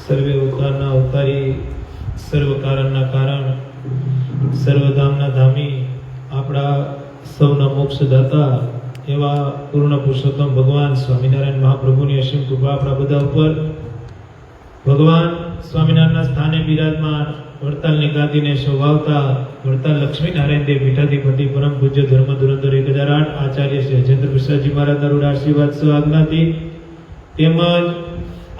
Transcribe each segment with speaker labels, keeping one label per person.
Speaker 1: સર્વે અવતારના અવતારી, સર્વ કારણના કારણ, સર્વધામના ધામી, આપણા સૌના મોક્ષદાતા એવા પૂર્ણ પુરુષોત્તમ ભગવાન સ્વામિનારાયણ મહાપ્રભુની અસીમ કૃપા આપણા બધા ઉપર. ભગવાન સ્વામિનારાયણના સ્થાને બિરાજમાન, વડતાલની ગાદીને શોભાવતા વડતાલ લક્ષ્મીનારાયણ દેવ પીઠાધિપતિ પરમ પૂજ્ય ધર્મ ધુરંધર 1008 આચાર્ય શ્રી અજેન્દ્ર પ્રસાદજી મહારાજના રૂઢ આશીર્વાદ સહ આજ્ઞાથી, તેમજ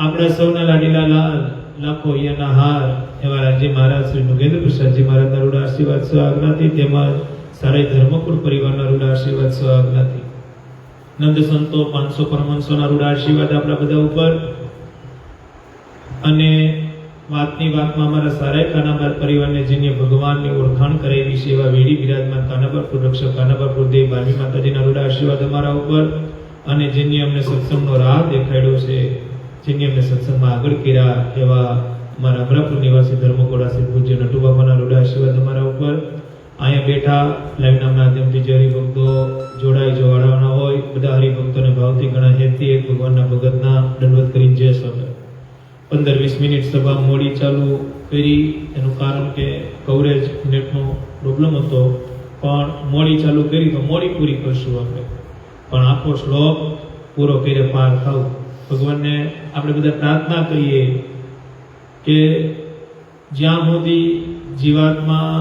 Speaker 1: આપણા સૌના લાડીલા લાલ લાખો યના હાર એવા રાજ્ય મહારાજ શ્રી નગેન્દ્ર પ્રસાદજી મહારાજના રૂઢ આશીર્વાદ સહ આજ્ઞાથી, તેમજ સારા ધર્મકુળ પરિવારના રૂઢ આશીર્વાદ સહ આજ્ઞાથી, નંદ સંતો 500 પરમહંસોના રૂઢ આશીર્વાદ આપણા બધા ઉપર. અને વાતની વાતમાં અમારા સારાય કાનાબાર પરિવારને જેને ભગવાનની ઓળખાણ કરાવી છે એવા વેડી બિરાજમાન કાનાબારપુર રક્ષક કાનાબારપુર દેવ બારમી માતાજીના રૂઢ આશીર્વાદ અમારા ઉપર. અને જેની અમને સત્સંગનો રાહ દેખાડ્યો છે, જેની અમને સત્સંગમાં આગળ કર્યા એવા અમારા અમરાપુર નિવાસી ધર્મકોડા શ્રી પૂજ્ય નટુ બાબાના રૂઢ આશીર્વાદ અમારા ઉપર. અહીંયા બેઠા લાઈવના માધ્યમથી જે હરિભક્તો જોડાઈ જોડાવાના હોય બધા હરિભક્તોને ભાવથી ઘણા હેતથી એક ભગવાનના ભગતના દંડવત કરીને જય સ્વામી. 15-20 મિનિટ સભા મોડી ચાલુ કરી, એનું કારણ કે કવરેજ નેટનો પ્રોબ્લેમ હતો, પણ મોડી ચાલુ કરી તો મોડી પૂરી કરશું આપણે, પણ આખો શ્લોક પૂરો કરીને પાર થાવ. ભગવાનને આપણે બધા પ્રાર્થના કરીએ કે જ્યાં સુધી જીવાત્મા,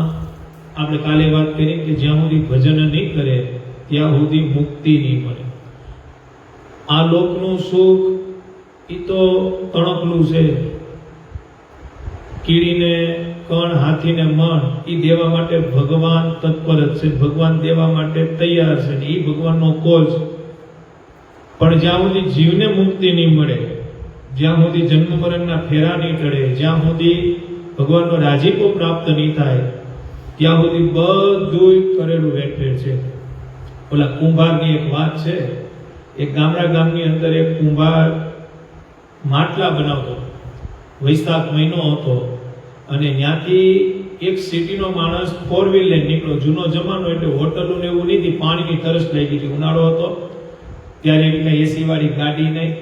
Speaker 1: આપણે કાલે વાત કરી કે જ્યાં સુધી ભજન નહીં કરે ત્યાં સુધી મુક્તિ નહીં મળે. આ લોકનું સુખ ઈ તો તણકલું છે, કીડીને કણ હાથીને મણ ઈ દેવા માટે ભગવાન તત્પર જ છે, ભગવાન દેવા માટે તૈયાર છે ને ઈ ભગવાનનો કોલ છે. પણ જ્યાં સુધી જીવને મુક્તિ નહીં મળે, જ્યાં સુધી જન્મ મરણના ફેરા નહીં ટળે, જ્યાં સુધી ભગવાનનો રાજીપો પ્રાપ્ત નહીં થાય ત્યાં સુધી બધું કરેલું વેઠે છે. ઓલા કુંભારની એક વાત છે, એક ગામની અંદર એક કુંભાર માટલા બનાવતો. વૈશાખ મહિનો હતો અને ત્યાંથી એક સિટીનો માણસ 4 વ્હીલ લઈને નીકળ્યો. જૂનો જમાનો એટલે હોટલો ને એવું નહીં, પાણીની તરસ લાગી હતી, ઉનાળો હતો ત્યારે એટલે એસી વાળી ગાડી નહીં,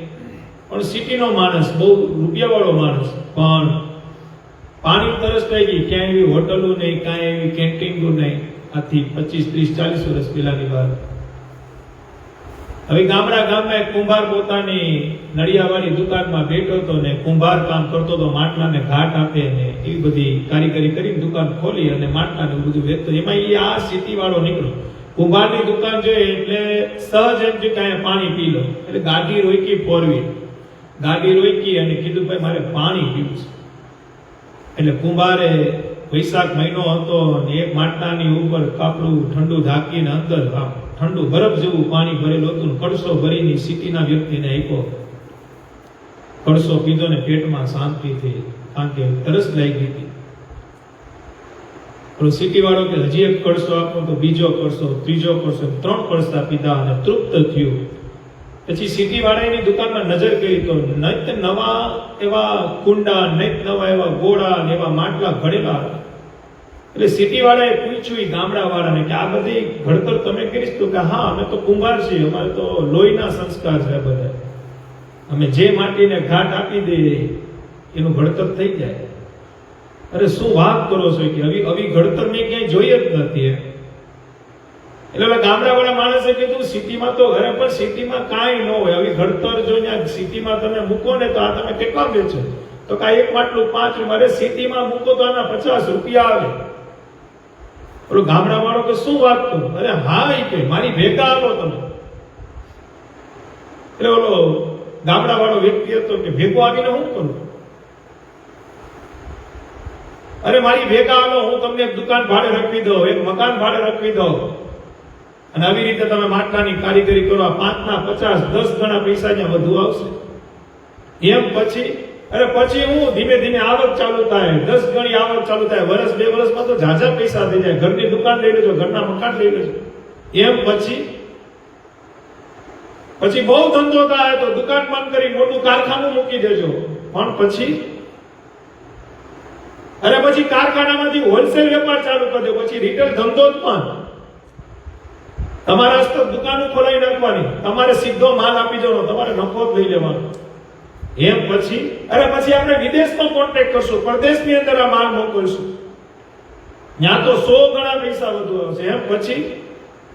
Speaker 1: પણ સિટીનો માણસ, બહુ રૂપિયાવાળો માણસ, પણ પાણી તરસ લાગી, ક્યાંય એવી હોટલો નહીં, કાંઈ એવી કેન્ટીનો નહીં. આથી 25-30-40 વર્ષ પહેલાની વાત. હવે ગામમાં એક કુંભાર પોતાની નળિયાવાળી દુકાનમાં બેઠો હતો ને કુંભાર કામ કરતો હતો, માટલાને ઘાટ આપે ને એવી બધી કારીગરી કરીને દુકાન ખોલી અને માટલાને બધું વેચતો. એમાં એ આ સિટી વાળો નીકળ્યો. કુંભારની દુકાન જોઈ એટલે સહજ એમ કે કાંઈ પાણી પી લો, એટલે ગાડી રોકી, 4 વ્હીલ ગાડી રોકી અને કીધું ભાઈ મારે પાણી પીવું છે. એટલે કુંભારે, વૈશાખ મહિનો હતો અને એક માટલાની ઉપર કાપડું ઠંડુ ઢાંકીને અંદર ઠંડુ બરફ જેવું પાણી ભરેલું હતું, કળશો ભરીને સિટીના વ્યક્તિને આપ્યો. કળશો પીધો ને પેટમાં શાંતિ થઈ, કારણ કે તરસ લાગી હતી. સિટી વાળો કે હજી એક કળશો આપો, તો બીજો કળશો, ત્રીજો કળશો, 3 કળશા પીધા અને તૃપ્ત થયું. પછી સિટી વાળાની દુકાનમાં નજર કરી તો નત નવા એવા કુંડા, નત નવા એવા ગોળા ને એવા માટલા ઘડેલા હતા. એટલે સિટી વાળાએ પૂછ્યું ગામડા વાળાને કે આ બધી ઘડતર તમે કરીશ? તો કે હા, અમે તો કુંભાર છીએ, અમારે તો લોહીના સંસ્કાર છે બધા, અમે જે માટીને ઘાટ આપી દઈએ એનું ઘડતર થઈ જાય. અરે શું વાત કરો છો કે આવી ઘડતર મેં ક્યાંય જોઈ જ નથી. એટલે ગામડા વાળા માણસે કીધું સિટીમાં તો ઘરે, પણ સિટીમાં કાંઈ ન હોય, આવી ઘડતર જો સિટીમાં તમે મૂકો ને તો આ તમે કેટલા વેચો? તો કા એક માટલું 5 રૂપિયા, અરે સિટીમાં મૂકો તો આના 50 રૂપિયા આવે. ઓલો ગામડા વાળો કે શું વાત કરું? અરે હા, એ કે મારી ભેગા આવો તમે. એટલે ઓલો ગામડા વાળો વ્યક્તિ હતો કે ભેગો આવીને હું કરું? અરે મારી ભેગા આવો, હું તમને એક દુકાન ભાડે રખવી દઉં, એક મકાન ભાડે રખવી દઉં, અને આવી રીતે તમે માટલાની કારીગરી કરો, 5 ના 50 10 ગણા પૈસા ત્યાં વધુ આવશે. એમ પછી હું ધીમે ધીમે આવક ચાલુ થાય, 10 ગણી આવક ચાલુ થાય, વર્ષ 2 વર્ષમાં તો ઝાઝા પૈસા થઈ જાય. ઘરની દુકાન લઈ લેજો, ઘરના મકાન લઈ લેજો. એમ પછી બહુ ધંધો થાય તો દુકાન બંધ કરી મોટું કારખાનું મૂકી દેજો. પણ પછી કારખાનામાંથી હોલસેલ વેપાર ચાલુ કરી દો, પછી રિટેલ ધંધો જ પણ. તમારા હસ્તક દુકાનો ખોલાવી નાખવાની, તમારે સીધો માલ આપી જવાનો, તમારે નફો જ લઈ લેવાનો. એમ પછી પછી આપણે વિદેશનો કોન્ટેક્ટ કરશું, પરદેશની અંદર આ માલ મોકલશું, ત્યાં તો 100 ગણા પૈસા વધુ આવશે. એમ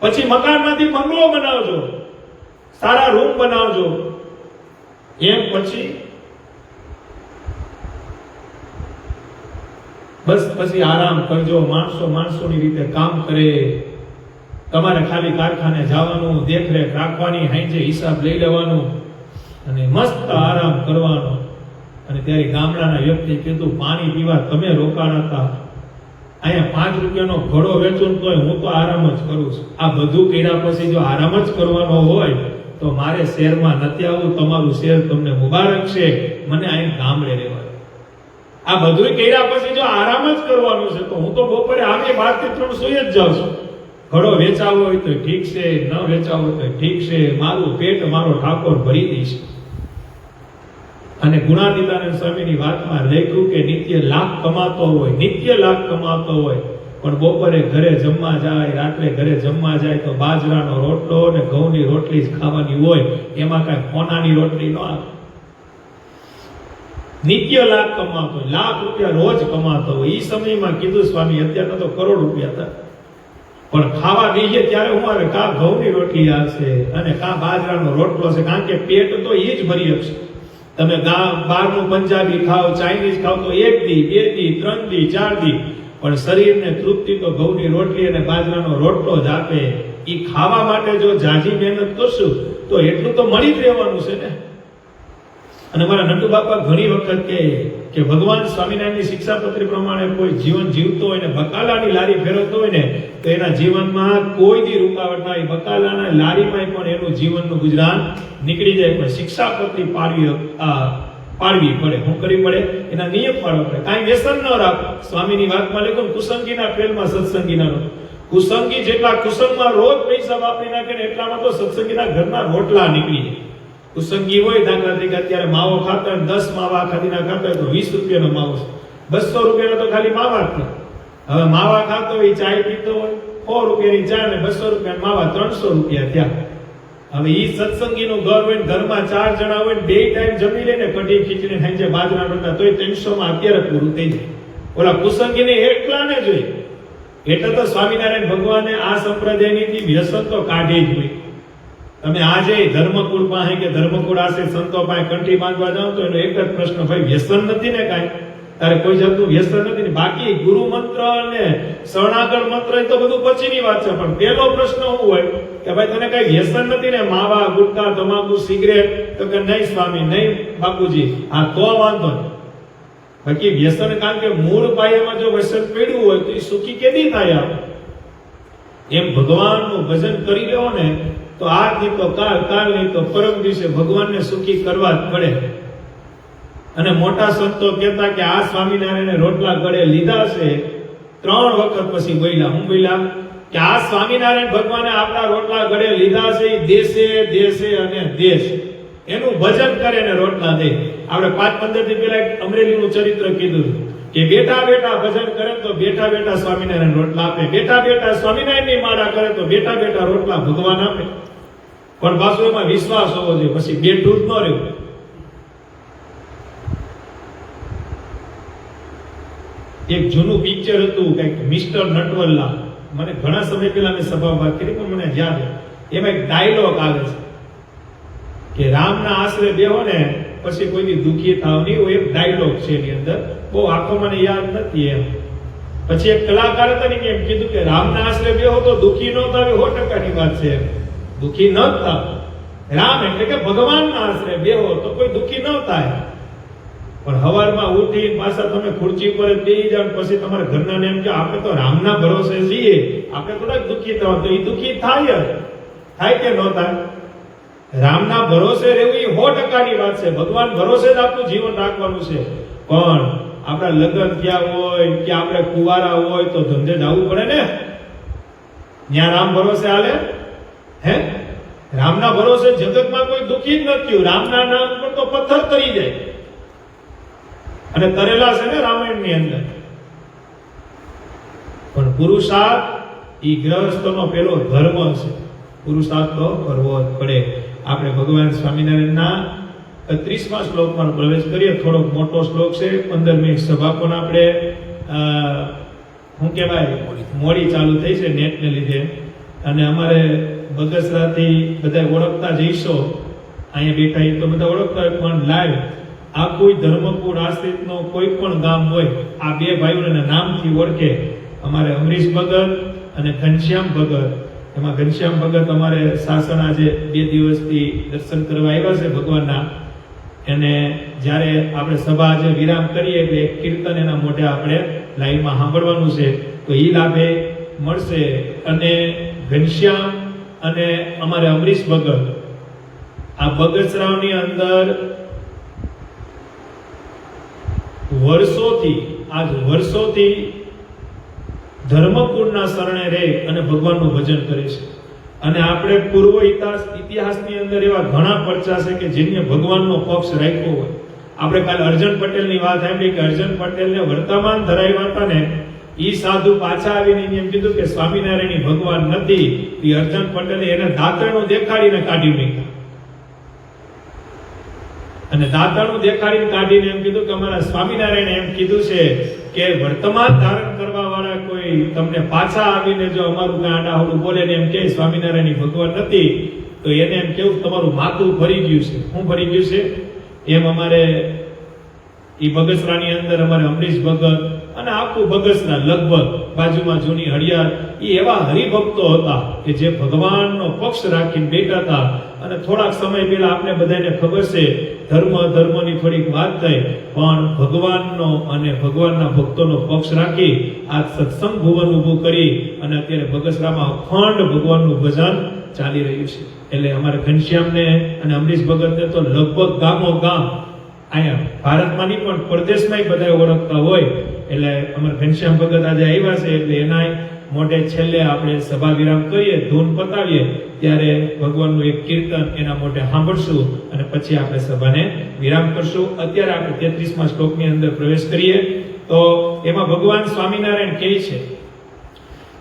Speaker 1: પછી મકાનમાંથી બંગલો બનાવજો, સારા રૂમ બનાવજો. એમ પછી આરામ કરજો. માણસોની રીતે કામ કરે. તમારે ખાલી કારખાને જવાનું, દેખરેખ રાખવાની, હાંજે હિસાબ લઈ લેવાનું અને મસ્ત આરામ કરવાનો. અને ત્યારે ગામડાના વ્યક્તિ કીધું, પાણી પીવા તમે રોકાણા હતા, અહીંયા 5 રૂપિયાનો ઘડો વેચું તોય હું તો આરામ જ કરું છું. આ બધું કર્યા પછી જો આરામ જ કરવાનો હોય તો મારે શહેરમાં નથી આવવું. તમારું શહેર તમને મુબારક છે, મને અહીં ગામડે રહેવાય. આ બધું કર્યા પછી જો આરામ જ કરવાનું છે તો હું તો બપોરે આગે 12 થી 3 સુઈ જ જાઉં છું. ઘડો વેચાવો હોય તો ઠીક છે, ન વેચાવો હોય તો ઠીક છે, મારું પેટ મારો ઠાકોર ભરી દઈશ. અને ગુણાતીતાનંદ સ્વામીની વાતમાં લખ્યું કે નિત્ય લાખ કમાતો હોય પણ બપોરે ઘરે જમવા જાય, રાત્રે ઘરે જમવા જાય તો બાજરાનો રોટલો અને ઘઉંની રોટલી જ ખાવાની હોય, એમાં કઈ કોનાની રોટલી ન આવે. નિત્ય લાખ કમાતો હોય, લાખ રૂપિયા રોજ કમાતો હોય. એ સમયમાં કીધું સ્વામી, અત્યારના તો કરોડ રૂપિયા હતા, પણ ખાવા બેસીએ ત્યારે હું આવે કા ઘઉંની રોટલી આવશે અને કા બાજરાનો રોટલો છે, કારણ કે પેટ તો એ જ ભરી શકશે. તમે બહારનું પંજાબી ખાઓ, ચાઇનીઝ ખાઓ તો 1 દી 2 દી 3 દી 4 દી, પણ શરીરને તૃપ્તિ તો ઘઉંની રોટલી અને બાજરાનો રોટલો જ આપે. એ ખાવા માટે જો જાજી મહેનત કરશું તો એટલું તો મળી જ રહેવાનું છે ને. અને મારા નટુ બાપા ઘણી વખત કહે કે ભગવાન સ્વામિનારાયણની શિક્ષાપત્રી પ્રમાણે કોઈ જીવન જીવતો હોય ને બકાલાની લારી ફેરવતો હોય ને તો એના જીવનમાં કોઈ દી રૂકાવટ ના આવે. બકાલાના લારીમાં પણ એનું જીવનનું ગુજરાન નીકળી જાય, પણ શિક્ષાપત્રી પાડવી પડે. શું કરવી પડે? એના નિયમ પાડવા પડે. કાંઈ વ્યસન ન રાખો. સ્વામીની વાતમાં લખ્યું, કુસંગીના ફેલમાં સત્સંગીના નો. કુસંગી જેટલા કુસંગમાં રોજ પૈસા વાપરી નાખે ને એટલામાં તો સત્સંગીના ઘરના રોટલા નીકળી જાય. કુસંગી હોય, દાખલા તરીકે અત્યારે માવો ખાતા હોય, 10 માવા ખાધીના ખાતા હોય તો 20 રૂપિયાનો માવો છે, 200 રૂપિયાનો તો ખાલી માવા જ થાય. હવે માવા ખાતો હોય, ચાય પીતો હોય, 100 રૂપિયાની ચા ને 200 રૂપિયા માવા, 300 રૂપિયા થયા. હવે ઈ સત્સંગીનું ઘર હોય, ઘરમાં 4 જણા હોય, 2 ટાઈમ જમી લે ને કઢી ખીચડી ખાઈને બાજરા રોટલા, તોય 300 માં અત્યારે પૂરું થઈ જાય. ઓલા કુસંગીને એટલાને જોઈએ. એટલે તો સ્વામિનારાયણ ભગવાને આ સંપ્રદાયની વ્યસન તો કાઢી જ હોય. તમે આજે ધર્મકુળ પાસે કે ધર્મકુળ આશે સંતો પાસે કંઠી બાંધવા જાઓ તો એનો એક જ પ્રશ્ન, ભાઈ વ્યસન નથી ને કાંઈ? તારે કોઈ જાતનું વ્યસન નથી ને? બાકી ગુરુ મંત્ર અને શરણાગળ મંત્ર એ તો બધું પછીની વાત છે, પણ પહેલો પ્રશ્ન શું હોય કે ભાઈ તને કઈ વ્યસન નથી ને? માવા, ગુટખા, તમાકુ, સિગરેટ? તો કે નહીં સ્વામી, નહીં બાપુજી. હા, તો વાંધો નહીં. બાકી વ્યસન, કારણ કે મૂળ પાયામાં જો વ્યસન પડ્યું હોય તો એ સુખી કેદી થાય? એમ ભગવાનનું ભજન કરી લેવો ને તો આજ નહીં તો કાલ, કાલ નહીં તો પરમ દિવસે ભગવાનને સુખી કરવા જ પડે. અને મોટા સંતો કહેતા કે આ સ્વામિનારાયણે રોટલા ગળે લીધા છે 3 વખત પછી બોલ્યા. હું બોલ્યા કે આ સ્વામિનારાયણ ભગવાને આપણા રોટલા ગળે લીધા છે, એ દેશે દેશે અને દેશ એનું ભજન કરે ને રોટલા દે. આપણે 5-15 દી પહેલા અમરેલીનું ચરિત્ર કીધું કે બેઠા બેઠા ભજન કરે તો બેઠા બેઠા સ્વામિનારાયણ રોટલા આપે, બેઠા બેઠા સ્વામિનારાયણની માળા કરે તો બેઠા બેઠા રોટલા ભગવાન આપે. પણ પાછું એમાં વિશ્વાસ હોવો જોઈએ, પછી બેઠું જ ન રહેવું. એક જૂનું પિક્ચર હતું કંઈક મિસ્ટર નટવરલાલ, મને ઘણા સમય પહેલા મેં સભામાં વાત કરી પણ મને યાદ છે. એમાં એક ડાયલોગ આવે છે કે રામના આશરે બેહો ને પછી કોઈની દુખી થાવ નહીં. એવો એક ડાયલોગ છે એની અંદર, બહુ આખો મને યાદ નથી એમ. પછી એક કલાકાર હતા ને એમ કીધું કે રામના આશરે બેહો તો દુખી ન થાવ, 100%ની વાત છે. દુખી ન થાવ. રામ એટલે કે ભગવાનના આશરે બેહો તો કોઈ દુખી ન થાય. પણ હવારમાં ઉઠી પાછા તમે ખુરશી પર બેસી જાવ પછી તમારા ઘરના ને એમ કે આપણે તો રામના ભરોસે છીએ, આપણે થોડાક દુખી થવા, તો એ દુખી થાય કે ન થાય? રામના ભરોસે રહેવું એ 100%ની વાત છે. ભગવાન ભરોસે જ આપણું જીવન રાખવાનું છે. પણ આપણા લગ્ન થયા હોય કે આપણે કુંવારા હોય તો ધંધે જવું પડે ને. ત્યાં રામ ભરોસે હાલે? હે? રામના ભરોસે જગતમાં કોઈ દુખી જ નથી. રામના નામ પર તો પથ્થર તરી જાય અને તરેલા છે ને રામાયણની અંદર. પણ પુરુષાર્થ ઈ ગૃહસ્થનો પેલો ધર્મ છે. પુરુષાર્થ તો કરવો જ પડે. આપણે ભગવાન સ્વામિનારાયણના 30મા શ્લોકમાં પ્રવેશ કરીએ. થોડોક મોટો શ્લોક છે. 15 મિનિટ સભા પણ આપણે શું કહેવાય મોડી ચાલુ થઈ છે નેટને લીધે, અને અમારે બગસરાથી બધા ઓળખતા જઈશો, અહીંયા બેઠા એ તો બધા ઓળખતા હોય, પણ લાઈવ આ કોઈ ધર્મપુર આશ્રિતનો કોઈ પણ ગામ હોય, આ બે ભાઈઓને નામથી ઓળખે. અમારે અમરીશ ભગત અને ઘનશ્યામ ભગત. એમાં ઘનશ્યામ ભગત અમારે શાસન આજે 2 દિવસથી દર્શન કરવા આવ્યા છે ભગવાનના. અને જ્યારે આપણે સભા આજે વિરામ કરીએ એટલે એક કીર્તન એના મોઢે આપણે લાઈવમાં સાંભળવાનું છે, તો એ લાભે મળશે. અને ઘનશ્યામ અને અમારે અમરીશ ભગત આ બગસરાવની અંદર વર્ષોથી ધર્મપુરના શરણે રહી અને ભગવાનનું ભજન કરે છે. અને આપણે પૂર્વ ઇતિહાસની અંદર એવા ઘણા પરચા છે કે જેને ભગવાનનો પક્ષ રાખ્યો હોય. આપણે કાલે અર્જન પટેલની વાત સાંભળી કે અર્જન પટેલને વર્તમાન ધરાવ્યા હતા ને, ઈ સાધુ પાછા આવીને એમ કીધું કે સ્વામિનારાયણ ભગવાન નથી. એ અર્જન પટેલે એને દાંતરણું દેખાડીને કાઢી નાખ્યા. અને દાંતરણું દેખાડીને કાઢીને એમ કીધું કે અમારા સ્વામિનારાયણ એમ કીધું છે કે વર્તમાન ધારણ કરવા વાળા કોઈ તમને પાછા આવીને જો અમારું કઈ આડાહડું બોલે ને એમ કે સ્વામિનારાયણ ભગવાન નથી, તો એને એમ કેવું તમારું માથું ભરી ગયું છે. શું ભરી ગયું છે? એમ અમારે ઈ બગસરાની અંદર અમારે અમરીશ ભગત અને આખું બગસરા લગભગ બાજુમાં જૂની હળિયાર ઈ એવા હરિભક્તો હતા કે જે ભગવાનનો પક્ષ રાખીને બેઠા હતા. અને થોડાક સમય પહેલા આપણે બધાને ખબર છે ધર્મની થોડીક વાત થઈ, પણ ભગવાનનો અને ભગવાનના ભક્તોનો પક્ષ રાખી આ સત્સંગ ભુવન ઊભું કરી અને અત્યારે બગસરામાં અખંડ ભગવાનનું ભજન ચાલી રહ્યું છે. એટલે અમારે ઘનશ્યામને અને અમરીશ ભગતને તો લગભગ ગામો ગામ અહીંયા ભારતમાં નહીં પણ પરદેશમાં બધા ઓળખતા હોય. એટલે અમારા ઘનશ્યામ ભગત આજે આવ્યા છે એટલે એના મોઢે છેલ્લે આપણે સભા વિરામ કરીએ, ધૂન પતાવીએ ત્યારે ભગવાનનું એક કીર્તન એના મોઢે સાંભળશું અને પછી આપણે સભાને વિરામ કરશું. અત્યારે આપણે 33મા શ્લોકની અંદર પ્રવેશ કરીએ. તો એમાં ભગવાન સ્વામિનારાયણ કહે છે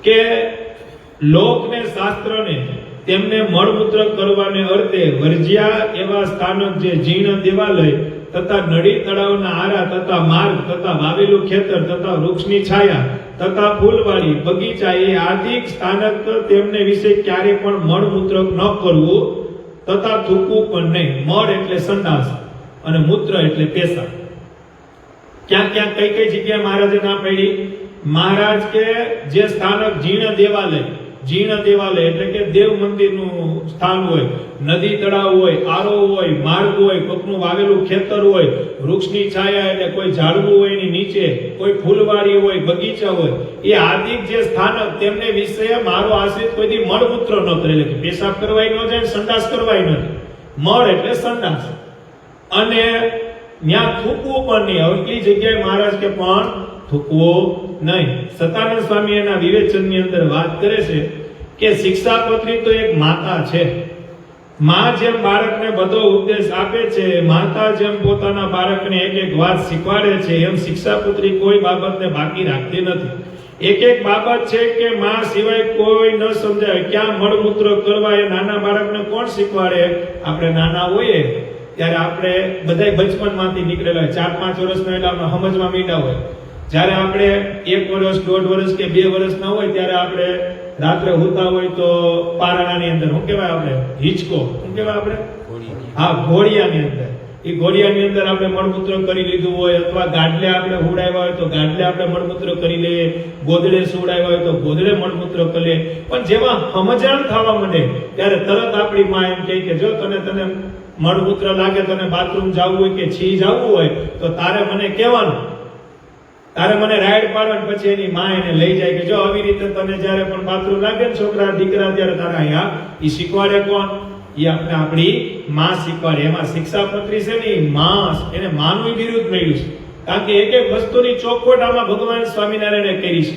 Speaker 1: કે લોકને શાસ્ત્રને તેમને મળમૂત્ર કરવાને અર્થે વર્જ્યા એવા સ્થાનક જે જીર્ણ દેવાલય તથા નદી તળાવના આરા તથા માર્ગ તથા વાવેલું ખેતર તથા વૃક્ષની છાયા તથા ફૂલવાળી બગીચા એ આદિક સ્થાનક તેમને વિશે ક્યારે પણ મળમૂત્ર ન કરવું તથા થૂકવું પણ નહીં. મળ એટલે સંડાસ અને મૂત્ર એટલે પેશાબ. ક્યાં ક્યાં કઈ કઈ જગ્યાએ મહારાજે ના પાડી? મહારાજ કે જે સ્થાનક જીર્ણ દેવાલય એટલે કે દેવ મંદિરનું સ્થાન હોય, નદી તળાવ હોય, આરો હોય, માર્ગ હોય, કોકનું વાવેલું ખેતર હોય, વૃક્ષની છાયા એટલે કોઈ ઝાડવું હોય એની નીચે, કોઈ ફૂલવાડી હોય, બગીચા હોય, એ આદિક જે સ્થાનક તેમને વિશે મારો આશ્રિત કોઈથી મળમૂત્ર ન કરે. એટલે કે પેશાબ કરવાય ન જાય, સંડાસ કરવાય ન જાય. મળ એટલે સંડાસ અને ત્યાં થૂકવું પણ નહીં. હવે કઈ જગ્યાએ મહારાજ કે પણ થૂકવો નહીં. સતાનંદ સ્વામી એના વિવેચનની અંદર વાત કરે છે કે શિક્ષાપત્રી તો એક માતા છે. માં જેમ બાળકને બધો ઉપદેશ આપે છે, માતા જેમ પોતાના બાળકને એક એક વાત શીખવાડે છે, એમ શિક્ષાપત્રી કોઈ બાબતને બાકી રાખતી નથી. એક એક બાબત છે કે માં સિવાય કોઈ ન સમજાય. ક્યાં મળમૂત્ર કરવા એ નાના બાળકને કોણ શીખવાડે? આપણે નાના હોઈએ ત્યારે આપણે બધા બચપનમાંથી નીકળેલા હોય, 4-5 વર્ષના એટલે આપણે સમજવા માંડ્યા હોય. જ્યારે આપણે 1 વર્ષ, 1.5 વર્ષ કે 2 વર્ષના હોય ત્યારે આપણે રાત્રે હોતા હોય તો પારણાની અંદર શું કહેવાય આપણે? હિંચકો. શું કહેવાય આપણે? હા, ઘોડિયાની અંદર. એ ઘોડિયાની અંદર આપણે મળમૂત્ર કરી લીધું હોય, અથવા ગાડલે આપણે હુડાવ્યા હોય તો ગાડલે આપણે મળમૂત્ર કરી લઈએ, ગોદડે સુવડાવ્યા હોય તો ગોદડે મળમૂત્ર કરી લઈએ. પણ જેમાં સમજણ થવા માંડે ત્યારે તરત આપણી માં એમ કહે કે જો તને મળમૂત્ર લાગે, તને બાથરૂમ જવું હોય કે છી જવું હોય તો તારે મને કહેવાનું, તારે મને રાઈડ પાડવાની. પછી એની માં એને લઈ જાય કે જો આવી રીતે તને જ્યારે પણ બાથરૂમ લાગે ને છોકરા દીકરા ત્યારે તારે અહીંયા ઈ શીખવાડે કોણ? ઈ આપણે આપણી માં શીખવાડે. એમાં શિક્ષાપત્રી છે ને માં, એને માનું વિરુદ્ધ મળ્યું છે. કારણ કે એક એક વસ્તુની ચોખવટ આમાં ભગવાન સ્વામિનારાયણે કરી છે.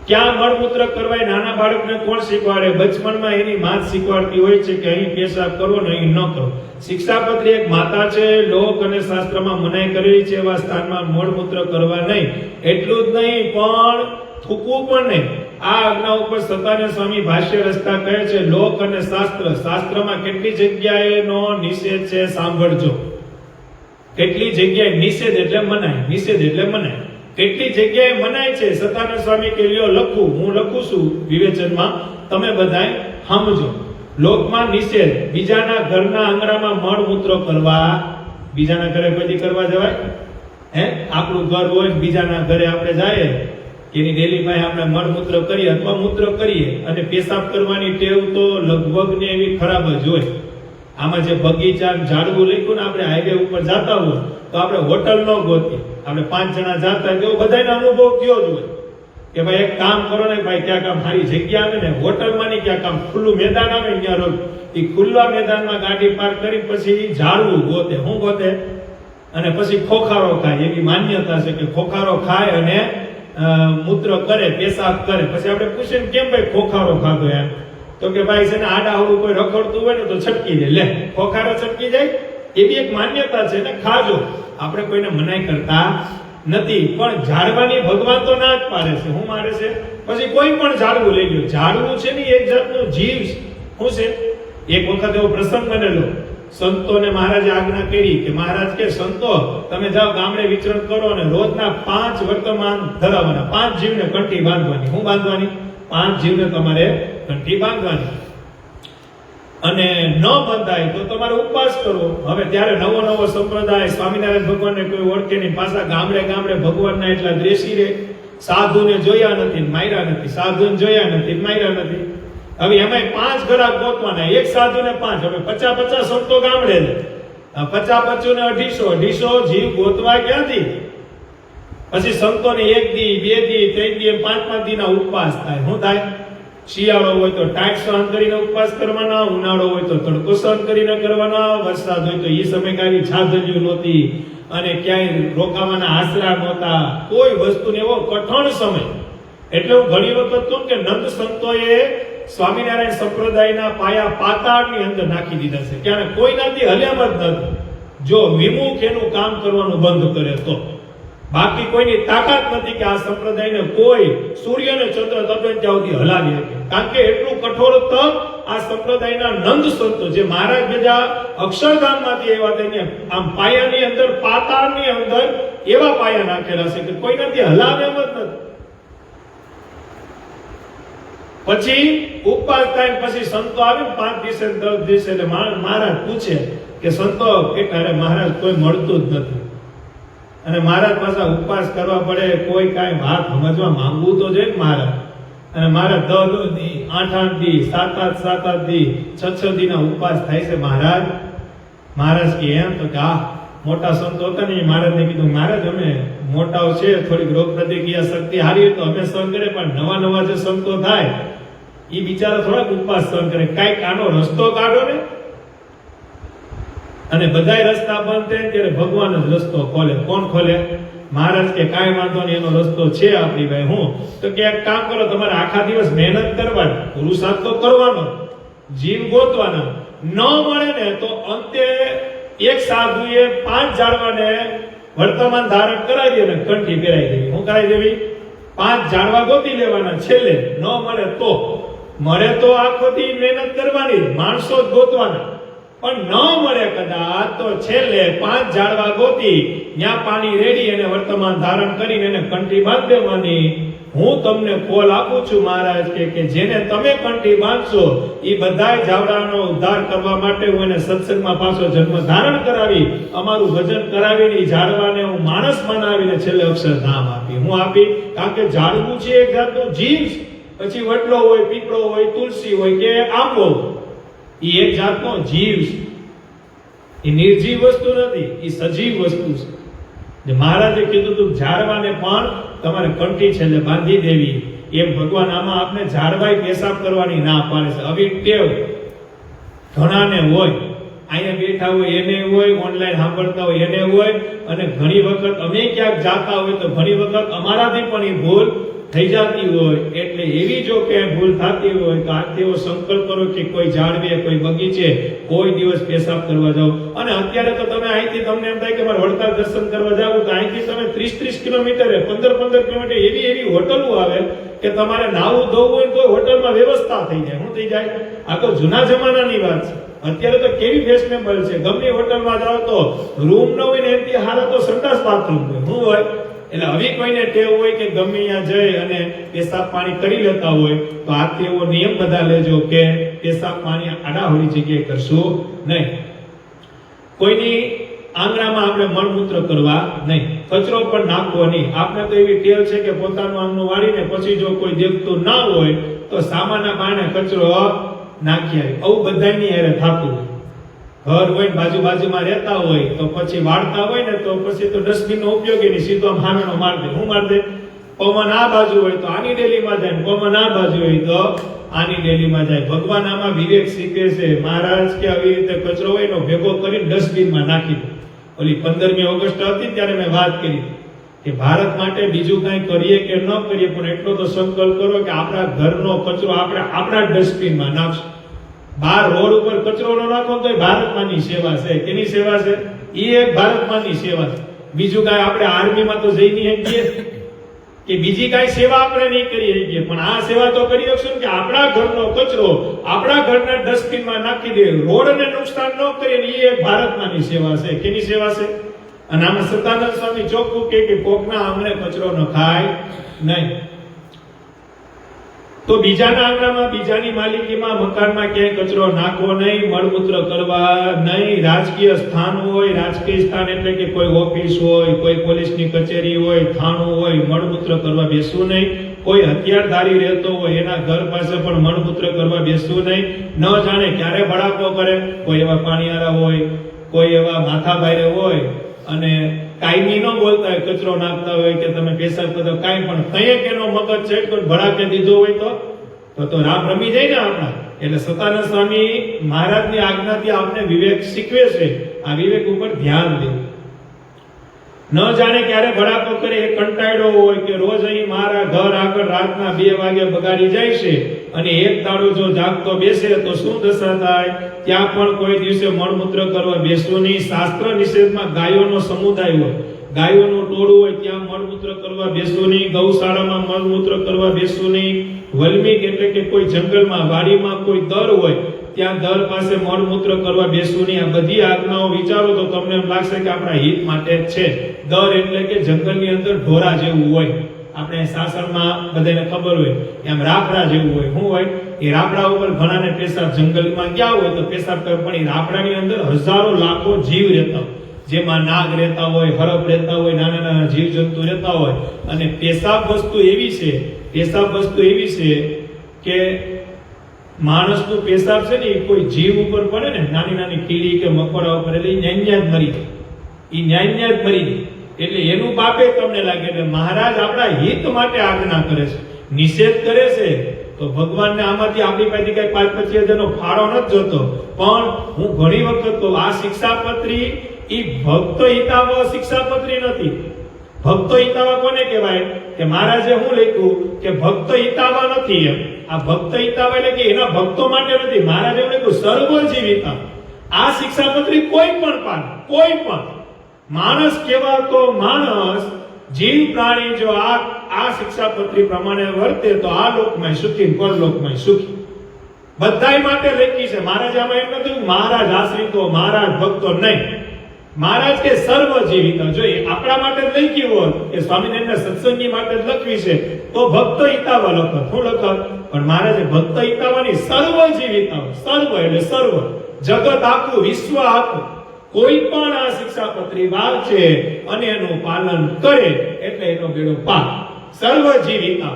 Speaker 1: ક્યાં મળમૂત્ર કરવાય નાના બાળકને કોણ શીખવાડે? બચપનમાં એની માં જ શીખવાડતી હોય છે કે અહીં પેશાબ કરવો ને અહીં ન કરો. શિક્ષાપત્રી એક માતા છે. લોક અને શાસ્ત્રમાં મનાઈ કરેલી છે એવા સ્થાનમાં મળમૂત્ર કરવા નહીં. એટલું જ નહીં પણ થૂકવું પણ નહીં. આ આજ્ઞા ઉપર સતાનંદ સ્વામી ભાષ્ય રચતા કહે છે, લોક અને શાસ્ત્ર, શાસ્ત્રમાં કેટલી જગ્યાએનો નિષેધ છે સાંભળજો. કેટલી જગ્યાએ નિષેધ એટલે મનાય, નિષેધ એટલે મનાય. કેટલી જગ્યાએ મનાય છે સતાનંદ સ્વામી કે લ્યો લખું, હું લખું છું વિવેચનમાં, તમે બધાય સમજો. લોકમાં નિષેધ, બીજાના ઘરના આંગણામાં મળ મૂત્ર કરવા. બીજાના ઘરે કોઈ કરવા જવાય? આપણું ઘર હોય, બીજાના ઘરે આપણે જાય, એની ડેલી પાસે આપણે મળ મૂત્ર કરીએ અથવા મૂત્ર કરીએ, અને પેશાબ કરવાની ટેવ તો લગભગ ને એવી ખરાબ જ હોય. આમાં જે બગીચા ઝાડવું લખ્યું ને, આપણે હાઈવે ઉપર જતા હોય તો આપણે હોટલ ન ગોતીએ. આપણે 5 જણા જાતા હોય તો બધાનો અનુભવ કયો જ હોય કે ભાઈ એક કામ કરો ને ભાઈ, ક્યાંક આમ સારી જગ્યા આવે ને, હોટલમાં નહીં, ક્યાંક આમ ખુલ્લું મેદાન આવે ને ત્યાં રોજ એ ખુલ્લા મેદાનમાં ગાડી પાર્ક કરી પછી ઝાડવું ગોતે. શું ગોતે? અને પછી ખોખારો ખાય. એવી માન્યતા છે કે ખોખારો ખાય અને મૂત્ર કરે, પેશાબ કરે. પછી આપણે પૂછીએ કેમ ભાઈ ખોખારો ખાધો? એમ તો કે ભાઈ છે ને આડાહડું કોઈ રખડતું હોય ને તો છટકી જાય. લે, ખોખારો છટકી જાય, એવી એક માન્યતા છે ને, ખાજો. આપણે કોઈને મનાઈ કરતા નથી, પણ ઝાડવાની ભગવાન તો ના જ પાડે છે. શું મારે છે? પછી કોઈ પણ ઝાડવું લઈ લો. ઝાડવું છે ને એક જાતનો જીવ. શું છે? એક વખત એવો પ્રસંગ બનેલો, સંતોને મહારાજે આજ્ઞા કરી કે મહારાજ કે સંતો તમે જાઓ ગામડે વિચરણ કરો અને રોજના 5 વર્તમાન ધરાવવાના, 5 જીવને કંઠી બાંધવાની. શું બાંધવાની? 5 જીવને તમારે કંઠી બાંધવાની, અને ન બંધાય તો તમારે ઉપવાસ કરવો. હવે ત્યારે નવો નવો સંપ્રદાય, સ્વામિનારાયણ ભગવાનને કોઈ ઓળખે નહીં, પાછા ગામડે ગામડે ભગવાનના એટલા દ્વેષી રે. સાધુને જોયા નથી, માર્યા નથી, સાધુને જોયા નથી, માર્યા નથી. હવે એમાંય 5 ઘડા ગોતવાના, એક સાધુને 5. હવે 50 સંતો ગામડે છે, 50 ને 250 જીવ ગોતવા ક્યાંથી? પછી સંતોને 1 દી 2 દી 3 દી 5 દીના ઉપવાસ થાય. શું થાય? શિયાળો હોય તો ટાઈટ સહન કરીને ઉપવાસ કરવાના, ઉનાળો હોય તો તડકો સહન કરીને કરવાના, વરસાદ હોય તો એ સમયગાળી છાધલ્યું નહોતી અને ક્યાંય રોકાવાના આશરા નહોતા, કોઈ વસ્તુને એવો કઠણ સમય. એટલે હું ઘણી વખત કહું કે નંદ સંતોએ સ્વામિનારાયણ સંપ્રદાયના પાયા પાતાળની અંદર નાખી દીધા છે. ક્યારે કોઈનાથી હલ્યામ જ નથી, જો વિમુખ એનું કામ કરવાનું બંધ કરે તો. બાકી કોઈની તાકાત નથી કે આ સંપ્રદાયને કોઈ સૂર્ય અને ચંદ્ર તપે ત્યાં સુધી હલાવી શકે. કારણ કે એટલું કઠોર તપ આ સંપ્રદાયના નંદ સંતો, જે મહારાજ બીજા અક્ષરધામમાંથી એવા થઈને આમ પાયાની અંદર, પાતાળની અંદર એવા પાયા નાખેલા છે કે કોઈનાથી હલાવે એમ જ નથી. પછી ઉપવાસ થાય, પછી સંતો આવે 5 દિવસે 10 દિવસે, એટલે મહારાજ પૂછે કે સંતો કે અરે મહારાજ કોઈ મળતું જ નથી. અને મહારાજ પાછા ઉપવાસ કરવા પડે, કોઈ કાંઈ વાત સમજવા માંગવું તો જોઈએ મહારાજ. અને મહારાજ 10 દી 8 દી 7 દી 6 દીના ઉપવાસ થાય છે. મહારાજ કે એમ? તો કે આ મોટા સંતો હતા ને, મહારાજને કીધું મહારાજ અમે મોટાઓ છે, થોડીક રોગ પ્રતિક્રિયા શક્તિ હારી તો અમે સહન કરે, પણ નવા જે સંતો થાય એ બિચારા થોડાક ઉપવાસ સહન કરે. કાંઈક આનો રસ્તો કાઢો ને. અને બધાય રસ્તા બંધ થાય ત્યારે ભગવાન જ રસ્તો ખોલે. કોણ ખોલે? મહારાજ કે કાંઈ વાંધો નહીં, એનો રસ્તો છે આપણી ભાઈ. હું તો કે એક કામ કરો, તમારે આખા દિવસ મહેનત કરવાની, પુરુષાર્થ તો કરવાનો, જીવ ગોતવાના. ન મળે ને તો અંતે એક સાધુએ 5 ઝાડવાને વર્તમાન ધારણ કરાવી અને કંઠી પહેરાવી દેવી. શું કરાવી દેવી? 5 ઝાડવા ગોતી લેવાના. છેલ્લે ન મળે તો, મળે તો આખો દી મહેનત કરવાની, માણસો જ ગોતવાના. પણ ન મળે કદાચ તો છેલ્લે 5 ઝાડવા ગોતી ત્યાં પાણી રેડી અને વર્તમાન ધારણ કરીને એને કંઠી બાંધી દેવાની. હું તમને કોલ આપું છું મહારાજ કે જેને તમે કંઠી બાંધશો એ બધાય ઝાવડાનો ઉદ્ધાર કરવા માટે હું એને સત્સંગમાં પાછો જન્મ ધારણ કરાવી, અમારું ભજન કરાવીને ઝાડવાને હું માણસ બનાવીને છેલ્લે અક્ષરધામ આપી. હું આપી, કારણ કે ઝાડવું છે એક જાતનું જીવ. પછી વડલો હોય, પીપળો હોય, તુલસી હોય કે આંબો, એ એક જાતનો જીવ છે. એ નિર્જીવ વસ્તુ નથી, એ સજીવ વસ્તુ છે. જે મહારાજે કીધું તું ઝાડવાને પણ તમારે કંઠી છેલ્લે બાંધી દેવી, એમ ભગવાન આમાં આપણે ઝાડવાય પેશાબ કરવાની ના પાડે છે. આવી ટેવ ઘણાને હોય, અહીંયા બેઠા હોય એને હોય, ઓનલાઈન સાંભળતા હોય એને હોય, અને ઘણી વખત અમે ક્યાંક જાતા હોય તો ઘણી વખત અમારાથી પણ એ ભૂલ થઈ જતી હોય. એટલે એવી જો કે ભૂલ થતી હોય તો આજથી એવો સંકલ્પ કરો કે કોઈ ઝાડવે, કોઈ બગીચે કોઈ દિવસ પેશાબ કરવા જાઓ. અને અત્યારે તો તમે અહીંથી તમને એમ થાય કે મારે વડતાલ દર્શન કરવા જાવ તો અહીંથી તમે 30 કિલોમીટરે 15 કિલોમીટર એવી હોટલો આવે કે તમારે નાવું ધોવું હોય તો હોટલમાં વ્યવસ્થા થઈ જાય. શું થઈ જાય? આ તો જૂના જમાનાની વાત છે. અત્યારે તો કેવી ફેશનેબલ છે, ગમે હોટલમાં જાઓ તો રૂમ ન હોય ને એનાથી હારા તો સંડાસ બાથરૂમ હોય. શું હોય? એટલે હવે કોઈને ટેવ હોય કે ગમે ત્યાં જઈ અને પેશાબ પાણી કરી લેતા હોય તો આજથી એવો નિયમ બધા લેજો કે પેશાબ પાણી આડાહોળી જગ્યાએ કરશું નહીં. કોઈની આંગણામાં આપણે મળમૂત્ર કરવા નહીં, કચરો પણ નાખવો નહીં. આપણે તો એવી ટેવ છે કે પોતાનું આંગણું વાળીને પછી જો કોઈ દેખતું ના હોય તો સામાના બાણે કચરો નાખી આવી. આવું બધાની હારે થતું હોય. ઘર હોય બાજુમાં રહેતા હોય તો પછી વાળતા હોય ને તો પછી તો ડસ્ટબિન નો ઉપયોગ એની સીધો હામેનો માર દે. હું માર દે? પવન આ બાજુ હોય તો આની ડેલીમાં જાય, પવન આ બાજુ હોય તો આની ડેલીમાં જાય. ભગવાન આમાં વિવેક શીખે છે. મહારાજ કે આવી રીતે કચરો હોય એનો ભેગો કરીને ડસ્ટબિનમાં નાખી દો. ઓલી 15મી ઓગસ્ટ હતી ત્યારે મેં વાત કરી કે ભારત માટે બીજું કઈ કરીએ કે ન કરીએ પણ એટલો તો સંકલ્પ કરો કે આપણા ઘરનો કચરો આપણે આપણા ડસ્ટબિનમાં નાખશું. બહાર રોડ ઉપર કચરો ન નાખો તો ભારતમાંની સેવા છે. કેની સેવા છે? એ એક ભારતમાંની સેવા છે. બીજું કાંઈ આપણે આર્મીમાં તો જઈ નહીં શકીએ કે બીજી કાંઈ સેવા આપણે નહીં કરી શકીએ, પણ આ સેવા તો કરી શકશું કે આપણા ઘરનો કચરો આપણા ઘરના ડસ્ટબિનમાં નાખી દે, રોડને નુકસાન ન કરીએ. એ એક ભારતમાંની સેવા છે. કેની સેવા છે? અને આમાં સતાનંદ સ્વામી ચોખ્ખું કે કોકના આંગણે કચરો ન ખાય નહીં. તો બીજાના આંગણામાં બીજાની માલિકીમાં મકાનમાં ક્યાંય કચરો નાખવો નહીં, મળમૂત્ર કરવા નહીં. રાજકીય સ્થાન હોય, રાજકીય સ્થાન એટલે કે કોઈ ઓફિસ હોય, કોઈ પોલીસની કચેરી હોય, થાણું હોય, મળમૂત્ર કરવા બેસવું નહીં. કોઈ હથિયારધારી રહેતો હોય એના ઘર પાસે પણ મળમૂત્ર કરવા બેસવું નહીં. ન જાણે ક્યારે ભડાકો કરે. કોઈ એવા પાણીયારા હોય, કોઈ એવા માથાભાઈ હોય અને કાયમી ન બોલતા હોય, કચરો નાખતા હોય કે તમે પેશાબ કરો કાંઈ પણ કંઈક એનો મગજ છે તો ભડાકે દીધો હોય તો રામ રમી જાય ને આપણા. એટલે સતાનંદ સ્વામી મહારાજની આજ્ઞાથી આપણે વિવેક શીખવે છે. આ વિવેક ઉપર ધ્યાન દેવું. ન જાણે ક્યારે ભડાકો કરે એ કંટાળ્યો હોય કે રોજ અહીં મારા ઘર આગળ રાતના 2 વાગે બગાડી જાય છે અને એક દાડો જો જાગતો બેસે તો શું દશા થાય? ત્યાં પણ કોઈ દિવસે મળમૂત્ર કરવા બેસવું નહીં. શાસ્ત્ર નિષેધમાં ગાયોનો સમુદાય હોય, ગાયોનું ટોળું હોય ત્યાં મળમૂત્ર કરવા બેસવું નહીં. ગૌશાળામાં મળમૂત્ર કરવા બેસવું નહીં. વલ્મીક એટલે કે કોઈ જંગલમાં વાડીમાં કોઈ દર હોય ત્યાં દર પાસે મળમૂત્ર કરવા બેસવું નહીં. આ બધી આજ્ઞાઓ વિચારો તો તમને એમ લાગશે કે આપણા હિત માટે જ છે. દર એટલે કે જંગલની અંદર ઢોરા જેવું હોય. આપણે સાસણમાં બધાને ખબર હોય એમ રાફડા જેવું હોય. શું હોય? એ રાફડા ઉપર ઘણાને પેશાબ જંગલમાં ગયા હોય તો પેશાબ કરે, પણ એ રાફડાની અંદર હજારો લાખો જીવ રહેતા હોય, જેમાં નાગ રહેતા હોય, હરપ રહેતા હોય, નાના નાના જીવ જંતુ રહેતા હોય. અને પેશાબ વસ્તુ એવી છે કે માણસનું પેશાબ છે ને એ કોઈ જીવ ઉપર પડે ને, નાની નાની કીડી કે મકોડા ઉપર, એટલે એ ન્યાય જ મરી જાય. એટલે એનું પાપે તમને લાગે. એટલે મહારાજ આપણા હિત માટે આજ્ઞા કરે છે, નિષેધ કરે છે. તો ભગવાનને આમાંથી આપણી પાસે કઈ 5-25 નો ફાળો નથી જોતો. પણ હું ઘણી વખત તો આ શિક્ષાપત્રી એ ભક્ત હિતાવહ શિક્ષાપત્રી નથી. ભક્ત હિતાવહ કોને કહેવાય? કે મહારાજે હું લખ્યું કે ભક્ત હિતાવહ નથી. એમ આ ભક્ત હિતાવહ એટલે કે એના ભક્તો માટે નથી. મહારાજે એવું લખ્યું સર્વજીવ હિતાવહ. આ શિક્ષાપત્રી કોઈ પણ માણસ કહેવાતો માણસ, જીવ પ્રાણી જો આ શિક્ષાપત્રી પ્રમાણે વર્તે તો આ લોકમાં સુખી, પરલોકમાં સુખી. બધાય માટે લખી છે. મહારાજ આમાં એમ નથી મહારાજ આશ્રિતો, મહારાજ ભક્તો નહીં. મહારાજ કે સર્વ જીવિતા. જો આપણા માટે જ લખી હોત કે સ્વામિનારાયણના સત્સંગી માટે જ લખવી છે તો ભક્ત હિતાવહ લખત. શું લખત? પણ મહારાજે ભક્ત હિતાવહની સર્વ જીવિતા, સર્વ એટલે સર્વ, જગત આખું, વિશ્વ આખું, કોઈ પણ આ શિક્ષાપત્રી વાંચે અને એનું પાલન કરે એટલે એનો બેડો પાર. સર્વ જીવિતા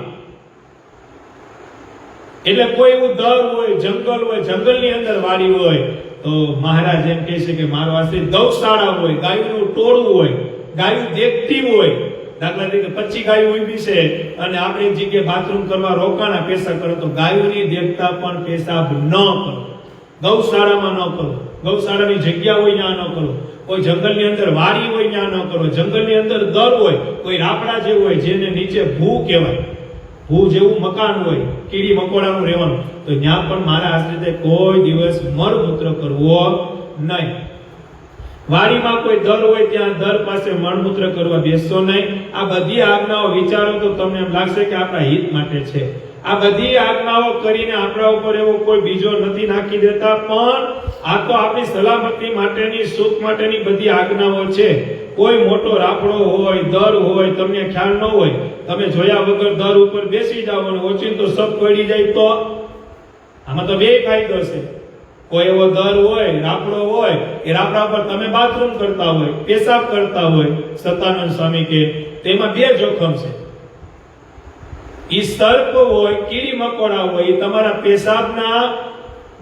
Speaker 1: એટલે કોઈ એવું દર હોય, જંગલ હોય, જંગલની અંદર વાડી હોય તો મહારાજ એમ કહે છે કે મારો આશ્રિત. ગૌશાળા હોય, ગાયોનું ટોળું હોય, ગાયો દેખતી હોય. દાખલા તરીકે 25 ગાયો ઊભી છે અને આપણે એક જગ્યાએ બાથરૂમ કરવા રોકાણા, પેશાબ કરો તો ગાયોની દેખતા પણ પેશાબ ન કરો. ગૌશાળામાં ન કરો. ગૌશાળાની જગ્યા હોય ત્યાં ન કરો. કોઈ જંગલની અંદર વાડી હોય ત્યાં ન કરો. જંગલની અંદર દર હોય, કોઈ રાપડા જેવું હોય જેને નીચે ભૂ કહેવાય, ભૂ જેવું મકાન હોય, કીડી મકોડાનું રહેવાનું, તો ત્યાં પણ મારા આશ્રિતે કોઈ દિવસ મળમૂત્ર કરવો નહીં. વાડીમાં કોઈ દર હોય ત્યાં દર પાસે મળમૂત્ર કરવા બેસશો નહીં. આ બધી આજ્ઞાઓ વિચારો તો તમને એમ લાગશે કે આપણા હિત માટે છે. આ બધી આજ્ઞાઓ કરીને આપણા ઉપર એવો કોઈ બીજો નથી નાખી દેતા, પણ આ તો આપણી સલામતી માટેની, સુખ માટેની બધી આજ્ઞાઓ છે. કોઈ મોટો રાફડો હોય, દર હોય, તમને ખ્યાલ ન હોય, તમે જોયા વગર દર ઉપર બેસી જાઓ અને ઓચિંતો સપ પડી જાય તો આમાં તો બે ફાયદો છે. કોઈ એવો દર હોય, રાફડો હોય, એ રાફડા પર તમે બાથરૂમ કરતા હોય, પેશાબ કરતા હોય, સતાનંદ સ્વામી કે તેમાં બે જોખમ છે. ઈ સર્પ હોય, કીડી મકોડા હોય, એ તમારા પેશાબના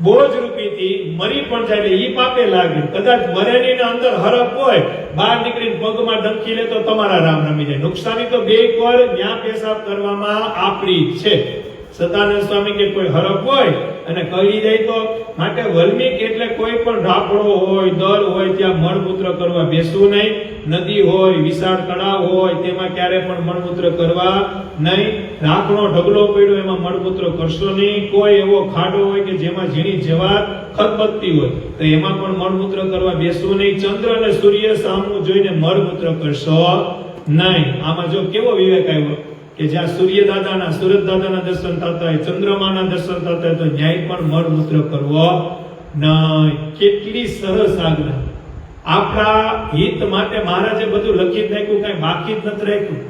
Speaker 1: બોજ રૂપીથી મરી પણ જાય એટલે ઈ પાપે લાગે. કદાચ મરેની અંદર હરફ હોય, બહાર નીકળીને પગમાં ડંખી લે તો તમારા રામ રમી જાય. નુકસાની તો બે પર ન્યા પેશાબ કરવામાં આપણી છે. સતાનંદ સ્વામી કે કોઈ હરફ હોય અને કરી જાય તો માટે વલ્મીક એટલે કોઈ પણ રાફડો હોય, દર હોય ત્યાં મળમૂત્ર કરવા બેસવું નહીં. નદી હોય, વિશાળ તળાવ હોય, તેમાં ક્યારે પણ મળમૂત્ર કરવા નહીં. રાખનો ઢગલો પડ્યો એમાં મળમૂત્ર કરશો નહીં. કોઈ એવો ખાડો હોય કે જેમાં ઝીણી જવાર ખતબત્તી હોય તો એમાં પણ મળમૂત્ર કરવા બેસવું નહીં. ચંદ્ર અને સૂર્ય સામું જોઈને મળમૂત્ર કરશો નહીં. આમાં જો કેવો વિવેક આવ્યો કે જ્યાં સૂર્ય દાદાના, સુરત દાદાના દર્શન થતા હોય, ચંદ્રમાના દર્શન થતા હોય તો ન્યાય પણ મળમૂત્ર કરવો નહીં. કેટલી સરસ આજ્ઞા! આપણા હિત માટે મહારાજે બધું લખી જ નાખ્યું, કઈ બાકી જ નથી રાખ્યું.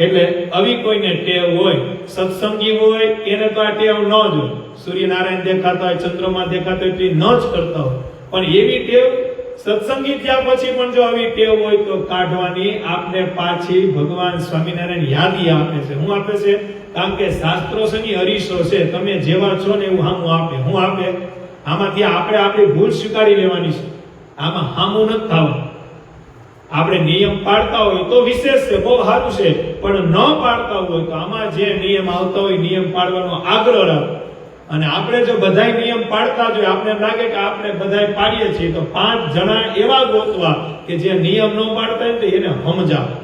Speaker 1: એટલે આવી કોઈને ટેવ હોય, સત્સંગી હોય, એને તો આ ટેવ ન જ હોય. સૂર્યનારાયણ દેખાતા હોય, ચંદ્રમા દેખાતા હોય તો ન જ કરતા હોય. પણ એવી ટેવ સત્સંગી થયા પછી પણ જો આવી ટેવ હોય તો કાઢવાની આપને પાછી ભગવાન સ્વામિનારાયણ યાદી આપે છે. હું આપે છે? કારણ કે શાસ્ત્રો છે, હરીશો છે. તમે જેવા છો ને એવું હામું આપે. હું આપે? આમાંથી આપણે આપણી ભૂલ સ્વીકારી લેવાની છે. આમાં હામું નથી થવાનું. આપણે નિયમ પાડતા હોય તો વિશેષ છે, બહુ સારું છે. પણ ન પાડતા હોય તો આમાં જે નિયમ આવતા હોય નિયમ પાડવાનો આગ્રહ રાખો. અને આપણે જો બધાય નિયમ પાડતા જોઈએ, આપણે એમ લાગે કે આપણે બધાય પાડીએ છીએ, તો 5 જણા એવા ગોતવા કે જે નિયમ ન પાડતા હોય તો એને સમજાવો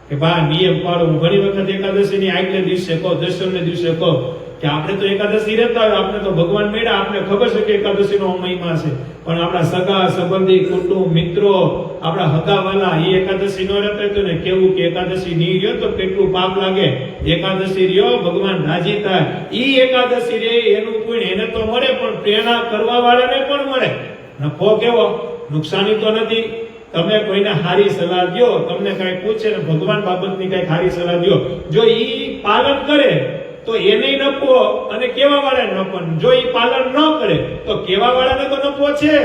Speaker 1: કે ભાઈ નિયમ પાડો. હું ઘણી વખત એકાદશીની આગલે દિવસે કહો, દર્શનને દિવસે કહો કે આપણે તો એકાદશી રહેતા હોય, આપણે તો ભગવાન મેળા, આપણે ખબર છે કે એકાદશીનો મહિમા છે, પણ આપણા સગા સંબંધી, કુટુંબ, મિત્રો, આપણા હગાવાલા એ એકાદશી ન રહેતા હોય તો ને કેવું કે એકાદશી નહીં રહ્યો તો કેટલું પાપ લાગે. એકાદશી રહ્યો ભગવાન રાજી થાય. ઈ એકાદશી રે એનું પુણ્ય એને તો મળે, પણ પ્રેરણા કરવા વાળાને પણ મળે. નફો કેવો? નુકસાની તો નથી. તમે કોઈને હારી સલાહ દો, તમને કઈ પૂછે ને ભગવાન બાબતની કઈ હારી સલાહ દો, જો ઈ પાલન કરે તો એને નફો અને કેવા વાળાને નફો. જો ઈ પાલન ન કરે તો કેવા વાળાને તો નફો છે,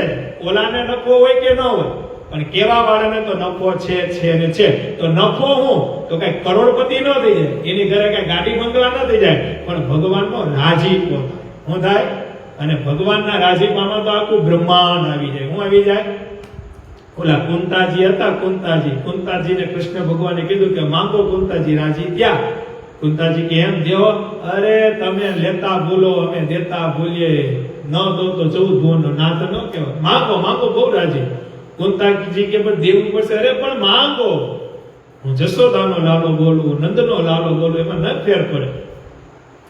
Speaker 1: ઓલાને નફો હોય કે ન હોય, પણ કેવા વાળાને તો નફો છે ને છે. તો નફો હું તો કઈ કરોડપતિ ન થઈ જાય, એની ઘરે કઈ ગાડી બંગલા ન થઈ જાય, પણ ભગવાનનો રાજીપો હું થાય. અને ભગવાનના રાજીપામાં તો આખું બ્રહ્માંડ આવી જાય. હું આવી જાય? ઓલા કુંતાજી હતા, કુંતાજીને કૃષ્ણ ભગવાને કીધું કે માંગો કુંતાજી. રાજી થયા. કુંતાજી કે એમ દેવો? અરે તમે લેતા ભૂલો, અમે દેતા ભૂલીએ. ન દો તો 14 ભુવનનો નાથ ન કહેવાય. માંગો બહુ રાજી. કુંતાજી કે પણ દેવું પડશે. અરે પણ માંગો. હું જશોદાનો લાલો બોલું, નંદનો લાલો બોલું, એમાં ન ફેર પડે.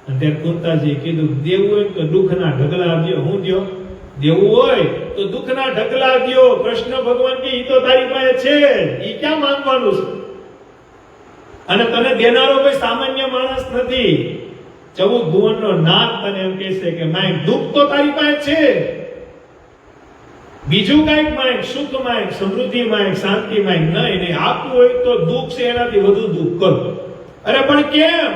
Speaker 1: અને ત્યારે કુંતાજી કીધું દેવું હોય તો દુઃખના ઢગલા દ્યો. હું દ્યો? દેવું હોય તો દુઃખના ઢગલા દ્યો. કૃષ્ણ ભગવાન કે ઈ તો તારી પાસે છે, ઈ ક્યાં માંગવાનું છે? અને તને દેનારો કોઈ સામાન્ય માણસ નથી. 14 ભુવનનો નાથ તને એમ કહેશે કે માંગ. દુઃખ તો તારી પાસે છે, બીજું કઈક માંગ, સુખ માંગ, સમૃદ્ધિ માંગ, શાંતિ માંગ. નહીં આપવું હોય તો દુઃખ છે એનાથી વધુ દુઃખ કરો. અરે પણ કેમ?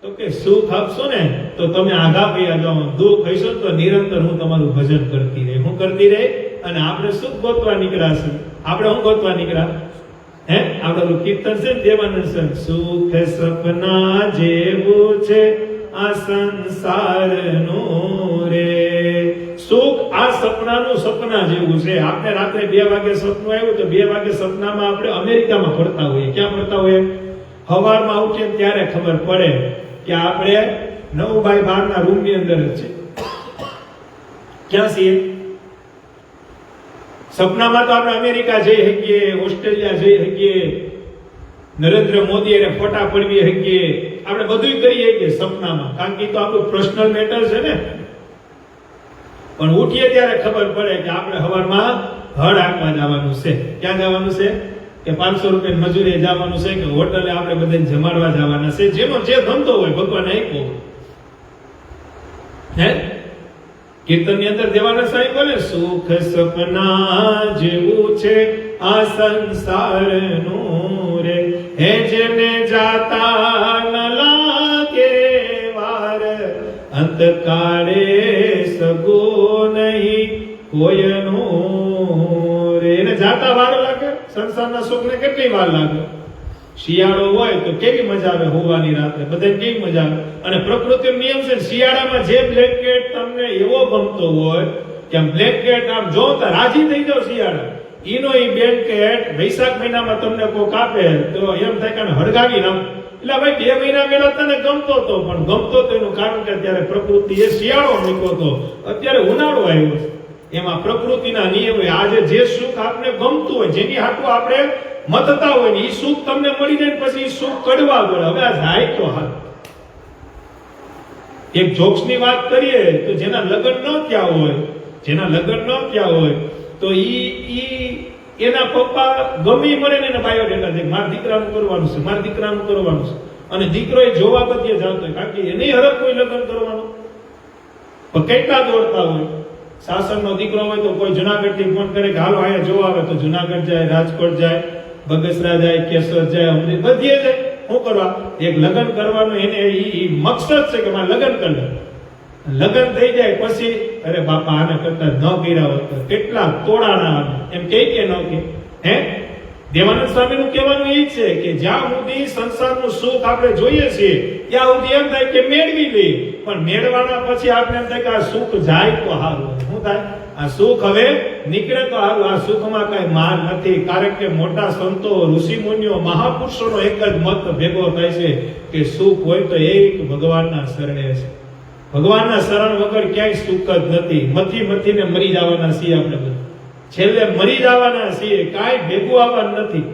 Speaker 1: તો કે સુખ આપશો ને તો તમે આઘા પૈયા જાઓ, દુઃખ હશો તો નિરંતર હું તમારું ભજન કરતી રહે. હું કરતી રહે. અને આપણે સુખ ગોતવા નીકળ્યા છે. આપણે હું ગોતવા નીકળ્યા? આપણે કીર્તન છે દેવાનંદ સંત. સુખ સપના જેવું છે આ સંસારનું રે. સુખ આ સપનાનું સપના જેવું છે. આપણે રાત્રે 2 વાગે સપનું આવ્યું તો 2 વાગે સપનામાં આપણે અમેરિકામાં ફરતા હોઈએ. ક્યાં ફરતા હોઈએ? સવારમાં ઉઠીએ ત્યારે ખબર પડે કે આપણે 9x12 ના રૂમની અંદર જ છે. ક્યાં છીએ? સપનામાં તો આપણે અમેરિકા જઈ શકીએ, ઓસ્ટ્રેલિયા જઈ શકીએ, નરેન્દ્ર મોદી એને ફોટા પડવી શકીએ, આપણે બધું કરી શકીએ સપનામાં, કારણ કે તો આપણું પર્સનલ મેટર છે ને. પણ ઉઠીએ ત્યારે ખબર પડે કે આપણે સવારમાં હળ આપવા જવાનું છે. ક્યાં જવાનું છે? કે 500 રૂપિયા મજૂરી જવાનું છે, કે હોટલે આપણે બધાને જમાડવા જવાના છે. જેનો જે ધંધો હોય ભગવાન આપ્યો હે. કીર્તન ની અંદર દેવાના સાહેબ બોલે, સુખ સપના જેવું છે આ સંસારનું રે, હે જેને જાતા ન લાગે વાર, અંતકાળે સગો નહીં કોઈનું રે. એને જાતા વાર લાગે, સંસારના સુખને કેટલી વાર લાગે. શિયાળો હોય તો કેવી મજા આવે હોવાની રાતે, બધાને કેવી મજા આવે. અને પ્રકૃતિનો નિયમ છે, શિયાળામાં જે બ્લેન્કેટ તમને એવો ગમતો હોય કે આમ બ્લેન્કેટ આમ જોતા રાજી થઈ જાવ શિયાળા, ઈનો ઈ બ્લેન્કેટ વૈશાખ મહિનામાં તમને કોક આપે તો એમ થાય કે હળગાવી નામ. એટલે ભાઈ 2 મહિના પહેલા તને ગમતો હતો, પણ ગમતો તો એનું કારણ કે ત્યારે પ્રકૃતિએ શિયાળો મૂક્યો હતો, અત્યારે ઉનાળો આવ્યો છે. એમાં પ્રકૃતિના નિયમો, આજે જે સુખ આપને ગમતું હોય, જેની હાટું આપણે મતતા હોય ને, એ સુખ તમને મળી જાય પછી એ સુખ કડવા પડે. હવે આ જાય તો હાલ એક જોક્સ ની વાત કરીએ તો જેના લગ્ન ન થયા હોય, તો એના પપ્પા ગમી મળે ને એને બાયોડેટા દે, મારા દીકરાનું કરવાનું છે, અને દીકરો એ જોવા બધે જતો હોય, કારણ કે એને હરખ કોઈ લગ્ન કરવાનું. પણ કેટલા દોડતા હોય. સાસરનો દીકરો હોય તો કોઈ જુનાગઢ થી ફોન કરે કે હાલો અહીંયા જોવા આવે, તો જુનાગઢ જાય, રાજકોટ જાય, બગસરા જાય, કેશોદ જાય, અમરેલી બધીએ જાય. શું કરવા? એક લગ્ન કરવાનું એને ઈ મકસદ છે કે મારે લગ્ન કરવું. લગ્ન થઈ જાય પછી અરે બાપા આને કરતા ન કર્યા હોત તો કેટલા તોડાના એમ કે ન કે હે. દેવાનંદ સ્વામીનું કહેવાનું એ છે કે જ્યાં સુધી સંસારનું સુખ આપણે જોઈએ છીએ ત્યાં સુધી એમ થાય કે મેળવી લઈએ, પણ મેળવાના પછી આપણે એમ થાય કે આ સુખ જાય તો સારું. શું થાય? આ સુખ હવે નીકળે તો સારું. આ સુખમાં કઈ માર નથી, કારણ કે મોટા સંતો, ઋષિ મુનિઓ, મહાપુરુષોનો એક જ મત ભેગો થાય છે કે સુખ હોય તો એક ભગવાનના શરણે છે. ભગવાનના શરણ વગર ક્યાંય સુખ જ નથી. મથીને મરી જવાના છીએ આપણે બધા, છેલ્લે મરી જવાના છીએ, કાંઈ ભેગું આવવાનું નથી.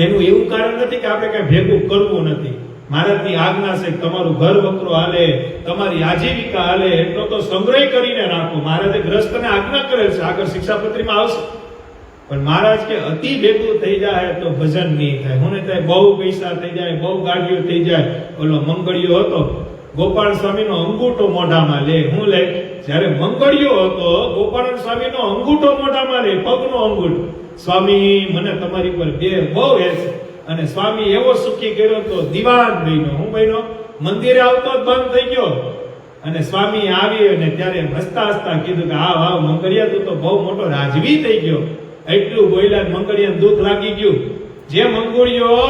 Speaker 1: એનું એવું કારણ નથી કે આપણે કઈ ભેગું કરવું નથી. મહારાજની આજ્ઞા છે તમારું ઘર વકરો હાલે, તમારી આજીવિકા હાલે એટલો તો સંગ્રહ કરીને રાખો. મહારાજે ગ્રસ્તને આજ્ઞા કરેલ છે, આગળ શિક્ષાપત્રીમાં આવશે. પણ મહારાજ કે અતિ ભેગું થઈ જાય તો ભજન નહીં થાય. હું ને થાય બહુ પૈસા થઈ જાય, બહુ ગાડીઓ થઈ જાય. ઓલો મંગળિયો હતો, ગોપાલ સ્વામીનો અંગૂઠો મોઢામાં લે. હું લે? જ્યારે મંગળિયો હતો, ગોપાલ સ્વામીનો અંગૂઠો મોઢામાં લે, પગનો અંગૂઠો. સ્વામી મને તમારી પર બહુ હેસ. અને સ્વામી એવો સુખી કર્યો તો દીવાન બન્યો. હું બન્યો? મંદિરે આવતો જ બંધ થઈ ગયો. અને સ્વામી આવી અને ત્યારે હસતા હસતા કીધું કે હા મંગળિયા તું તો બહુ મોટો રાજવી થઈ ગયો. એટલું બોલ્યા, મંગળિયાને દુઃખ લાગી ગયું. જે મંગળિયો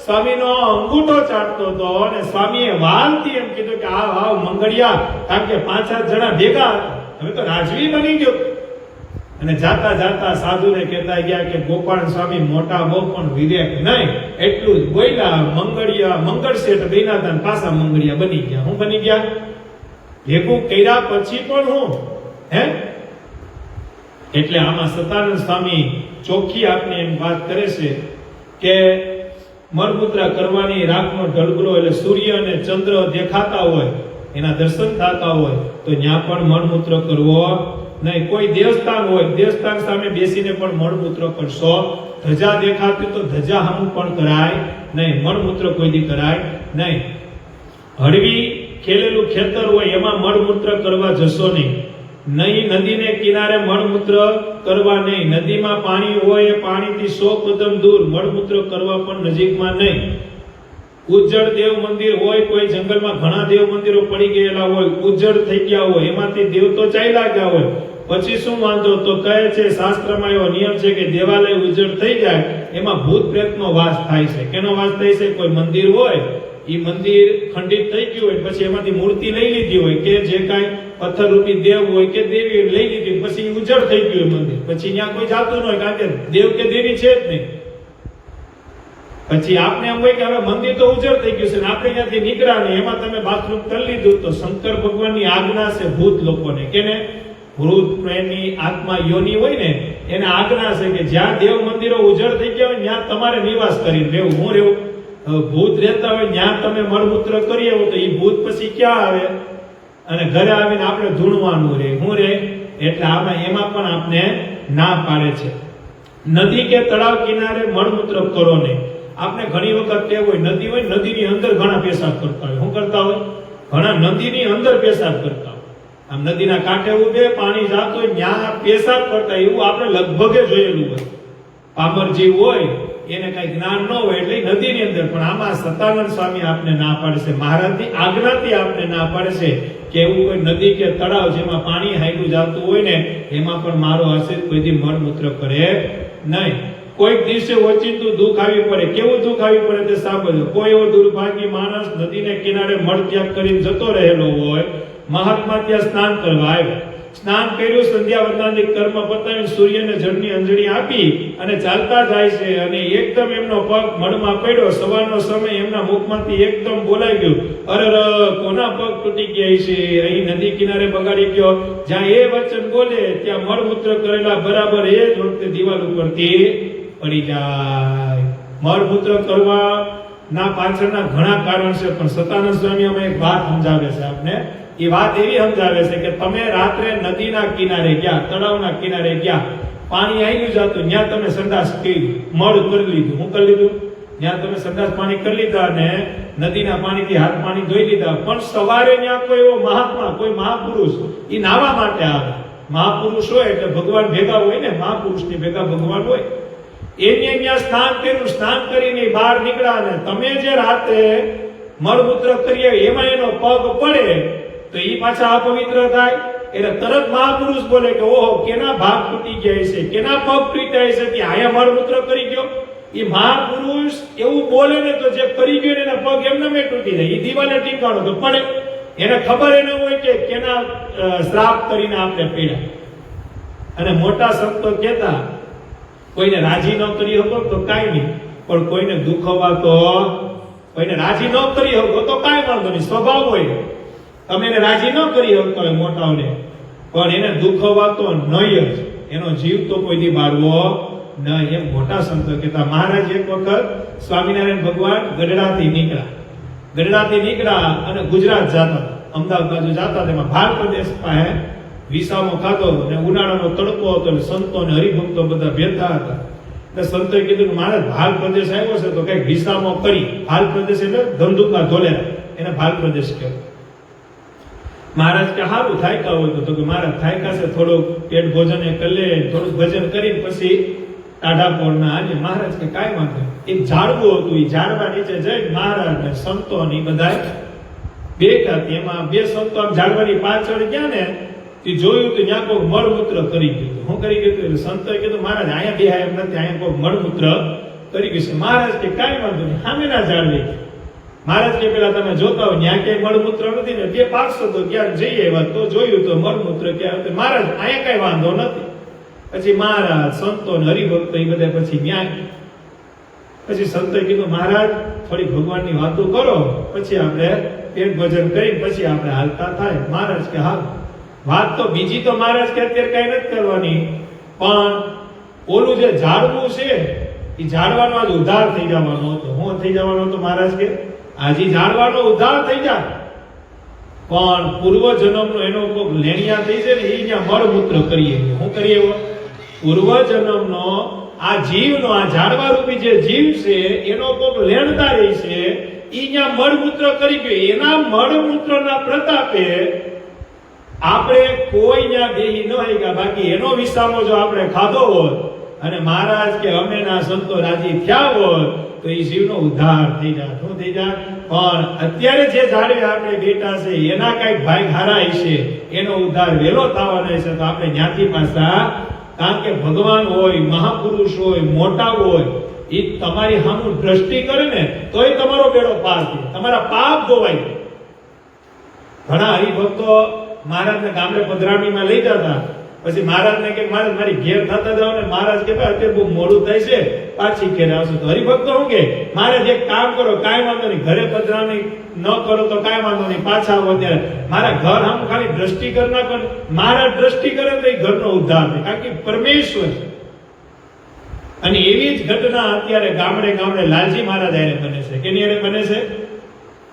Speaker 1: સ્વામીનો અંગૂઠો ચાટતો હતો અને સ્વામીએ વાલથી એમ કીધું કે આ મંગળિયા, કારણ કે 5-7 જણા ભેગા હતા, હવે તો રાજવી બની ગયો. અને જાતા જાતા સાધુને કહેતા ગયા કે ગોપાલ સ્વામી મોટા બહુ પણ વિવેક નહીં. એટલું જ બોલ્યા, મંગળિયા મંગળ શેઠ બન્યા હતા, પાછા મંગળિયા બની ગયા. હું બની ગયા? ભેગું કર્યા પછી પણ હું હે. એટલે આમાં સતાનંદ સ્વામી ચોખ્ખી આપને એમ વાત કરે છે કે મળમૂત્રા કરવાની, રાખનો ઢળગલો એટલે સૂર્ય અને ચંદ્ર દેખાતા હોય, એના દર્શન થતા હોય તો ત્યાં પણ મળમૂત્ર કરવો નહીં. કોઈ દેવસ્થાન હોય, દેવસ્થાન સામે બેસીને પણ મળમૂત્ર કરશો. ધજા દેખાતી તો ધજા હમું પણ કરાય નહીં, મળમૂત્ર કોઈ દી કરાય નહીં. હળવી ખેલેલું ખેતર હોય એમાં મળમૂત્ર કરવા જશો નહીં. નદીને કિનારે મળમૂત્ર કરવા નહીં. નદીમાં પાણી હોય, પાણીથી 100 કદમ દૂર મળમૂત્ર કરવા પણ નજીકમાં નહીં. ઉજ્જડ દેવ મંદિર હોય, કોઈ જંગલમાં ઘણા દેવ મંદિરો પડી ગયેલા હોય, ઉજ્જડ થઈ ગયા હોય, એમાંથી દેવ તો ચાલ્યા ગયા હોય, પછી શું વાંધો? તો કહે છે શાસ્ત્રમાં એવો નિયમ છે કે દેવાલય ઉજ્જડ થઈ જાય એમાં ભૂત પ્રેતનો વાસ થાય છે. કેનો વાસ થાય છે? કોઈ મંદિર હોય, એ મંદિર ખંડિત થઈ ગયું હોય, પછી એમાંથી મૂર્તિ લઈ લીધી હોય કે જે કાંઈ પથ્થર રૂપી દેવ હોય કે દેવી લઈ લીધી, પછી ઉજ્જડ થઈ ગયું મંદિર, પછી ત્યાં કોઈ જાતું ન હોય, કારણ કે દેવ કે દેવી છે જ નહીં. પછી આપને એમ હોય કે હવે મંદિર તો ઉજ્જડ થઈ ગયું છે ને આપણે ત્યાંથી નીકળ્યા ને એમાં તમે બાથરૂમ કરી લીધું. તો શંકર ભગવાનની આજ્ઞા છે ભૂત લોકોને, કેને? વૃદ્ધ પ્રેમી આત્મા યોની હોય ને એને આજ્ઞા છે કે જ્યાં દેવ મંદિરો ઉજ્જડ થઈ ગયા હોય ત્યાં તમારે નિવાસ કરીને રહેવું. હું રહેવું? ભૂત રહેતા હોય ત્યાં તમે મળમૂત્ર કરી આવો તો એ ભૂત પછી ક્યાં આવે? અને ઘરે આવીને આપણે ધૂણવાનું રહે. હું રહે? એટલે આમાં એમાં પણ આપને ના પાડે છે. નદી કે તળાવ કિનારે મળમૂત્ર કરો નહીં. આપણે ઘણી વખત ટેવ હોય, નદી હોય, નદીની અંદર ઘણા પેશાબ કરતા હોય. શું કરતા હોય? ઘણા નદીની અંદર પેશાબ કરતા હોય. આમ નદીના કાંઠે ઉભે પાણી જાતું હોય ત્યાં પેશાબ કરતા, એવું આપણે લગભગ જોયેલું હોય. પામર જીવ હોય એને કઈ જ્ઞાન ન હોય એટલે નદીની અંદર. પણ આમાં સતાનંદ સ્વામી આપને ના પાડે છે, મહારાજની આજ્ઞાથી આપને ના પાડે છે કે એવું કોઈ નદી કે તળાવ જેમાં પાણી હાઈલું જતું હોય ને એમાં પણ મારો આશ્રિત કોઈથી મળમૂત્ર કરે નહીં. કોઈક દિવસે ઓચિંતું દુઃખ આવી પડે. કેવું દુઃખ આવી પડે તે સાંભળજો. કોઈ એવો દુર્ભાગ્ય માણસ નદીને કિનારે મળ ત્યાગ કરીને જતો રહેલો હોય, મહાત્મા ત્યાં સ્નાન કરવા આવ્યા. સ્નાન કર્યું, સંધ્યા વંદનાદિ કર્મ પતાવી સૂર્યને જળની અંજળી આપી અને ચાલતા જાય છે અને એકદમ એમનો પગ મળમાં પડ્યો. સવારનો સમય એમના મુખમાંથી એકદમ બોલાઈ ગયું, અરર કોના પગ તૂટી ગયા છે, અહીં નદી કિનારે બગાડી ગયો. જ્યાં એ વચન બોલે ત્યાં મળમૂત્ર કરેલા બરાબર એ જ વખતે દિવાલ ઉપરથી પડી જાય. મળમૂત્ર કરવા ના પાછળના ઘણા કારણ છે, પણ સતાનંદ સ્વામી અમે એક વાત સમજાવે છે આપને. એ વાત એવી સમજાવે છે કે તમે રાત્રે નદીના કિનારે ગયા, તળાવના કિનારે ગયા, પાણી આવી જતું, ત્યાં તમે સંડાસ કરી મળ કરી લીધું. શું કરી લીધું? ત્યાં તમે સંડાસ પાણી કરી લીધા અને નદીના પાણીથી હાથ પાણી ધોઈ લીધા. પણ સવારે ત્યાં કોઈ એવો મહાત્મા, કોઈ મહાપુરુષ એ નાવા માટે આવે. મહાપુરુષ હોય એટલે ભગવાન ભેગા હોય ને, મહાપુરુષની ભેગા ભગવાન હોય. એને ત્યાં સ્નાન કર્યું, સ્નાન કરીને બહાર નીકળ્યા અને તમે જે રાતે મળમૂત્ર કરીએ એમાં એનો પગ પડે તો એ પાછા અપવિત્ર થાય. એટલે તરત મહાપુરુષ બોલે કે ઓહો કેના ભાગ તૂટી ગયા છે, કેના પગ તૂટ્યા છે, કે આયા મળમૂત્ર કરી ગયો. એ મહાપુરુષ એવું બોલે ને તો જે કરી ગયો એના પગ એમને મેં તૂટી જાય. એ દિવાલે ટીકાણો તો પડે. એને ખબર એને હોય કે કેના શ્રાપ કરીને આપણે પીડા. અને મોટા સંતો કહેતા કોઈને રાજી ન કરી શકો તો કાંઈ નહીં, પણ કોઈને દુખવા તો, કોઈને રાજી ન કરી શકો તો કાંઈ વાંધો નહીં, સ્વભાવ હોય. તમે એને રાજી ન કરી શકતો હોય મોટાઓને, પણ એને દુખવા તો નહીં જ. એનો જીવ તો કોઈથી બાળવો નહીં, એમ મોટા સંતો કહેતા. મહારાજ એક વખત સ્વામિનારાયણ ભગવાન ગઢડાથી નીકળ્યા અને ગુજરાત જતા, અમદાવાદ બાજુ જતા. તેમાં ભાર પ્રદેશ પાસે વિસામો ખાતો અને ઉનાળાનો તડકો હતો એટલે સંતો અને હરિભક્તો બધા ભેગા હતા. એટલે સંતોએ કીધું કે મહારાજ ભાલ પ્રદેશ આવ્યો છે તો કઈક વિસામો કરી. ભાલ પ્રદેશ એટલે ધંધુકા ધોલેરા, એને ભાલ પ્રદેશ કહેવાય. મહારાજ કે સારું થાયકા હોય તો કે મહારાજ થાયકા છે, થોડુંક પેટ ભોજન કરી લે, થોડુંક ભજન કરીને પછી ટાઢા પોળના આજે. મહારાજ કે કાંઈ વાંધો. એક ઝાડવું હતું, એ ઝાડવા નીચે જઈ મહારાજ ને સંતો ની બધા બેઠા. એમાં બે સંતો આમ ઝાડવાની પાછળ ગયા ને તે જોયું તો ત્યાં કોઈ મળમૂત્ર કરી ગયું. શું કરી ગયું? એટલે સંતોએ કીધું મહારાજ અહીંયા બેહાય એમ નથી, અહીંયા કોઈ મળમૂત્ર કરી ગયું છે. મહારાજ કે કાંઈ વાંધો નહીં, સામેના ઝાડવે. મહારાજ કે પેલા તમે જોતા હોય ત્યાં ક્યાંય મળમૂત્ર નથી ને, બે પાકશો તો ક્યાંક જઈએ એવા તો જોયું તો મળમૂત્ર ક્યાં. મહારાજ અહીંયા કઈ વાંધો નથી. પછી મહારાજ સંતો ને હરિભક્તો એ બધા પછી ન્યાય. પછી સંતોએ કીધું મહારાજ થોડી ભગવાનની વાતો કરો, પછી આપણે પેટ ભજન કરી પછી આપણે હાલતા થાય. મહારાજ કે હા, વાત તો બીજી તો મહારાજ કે અત્યારે કઈ નથી કરવાની, પણ ઓલું જે ઝાડવું છે એ ઝાડવાનો આજ ઉદ્ધાર થઈ જવાનો હતો. શું થઈ જવાનો હતો? મહારાજ કે આજે ઝાડવાનો ઉદ્ધાર થઈ જાય, પણ પૂર્વ જન્મનો એનો કોક લેણિયા થઈ છે ને એ ત્યાં મળમૂત્ર કરીએ. શું કરીએ? પૂર્વ જન્મનો આ જીવનો, આ ઝાડવા રૂપી જે જીવ છે એનો કોક લેણતા રહી છે, એ ત્યાં મળમૂત્ર કરી ગયો. એના મળમૂત્રના પ્રતાપે આપણે કોઈ ત્યાં બેહી ન ગયા. બાકી એનો વિસામો જો આપણે ખાધો હોત અને મહારાજ કે અમે ના સંતો રાજી થયા હોત તો એ જીવનો ઉદ્ધાર થઈ જાય. શું થઈ જાય? પણ અત્યારે જે ઝાડવે આપણે બેઠા છે એના કઈક ભાઈ હારાય છે, એનો ઉદ્ધાર વેલો થવાનો છે. તો આપણે જ્ઞાતિ પાસા, કારણ કે ભગવાન હોય, મહાપુરુષ હોય, મોટા હોય, એ તમારી સામું દ્રષ્ટિ કરે ને તોય તમારો બેડો પાર થાય, તમારા પાપ ધોવાય. ઘણા હરિભક્તો મહારાજને ગામડે પધરામણીમાં લઈ જતા. પછી મહારાજને કે મહારાજ મારી ઘેર થતા જાવ ને. મહારાજ કે અત્યારે બહુ મોડું થાય છે, પાછી ઘેર આવશો. તો હરિભક્તો શું કે મહારાજ એક કામ કરો, કાંઈ વાંધો નહીં, ઘરે પધરામણી ન કરો તો કાંઈ વાંધો નહીં, પાછા આવો ત્યારે મારા ઘર આમ ખાલી દ્રષ્ટિ કર ના કર. મહારાજ દ્રષ્ટિ કરે તો એ ઘરનો ઉદ્ધાર થાય, કારણ કે પરમેશ્વર. અને એવી જ ઘટના અત્યારે ગામડે ગામડે લાલજી મહારાજ આરે બને છે. કેની આરે બને છે?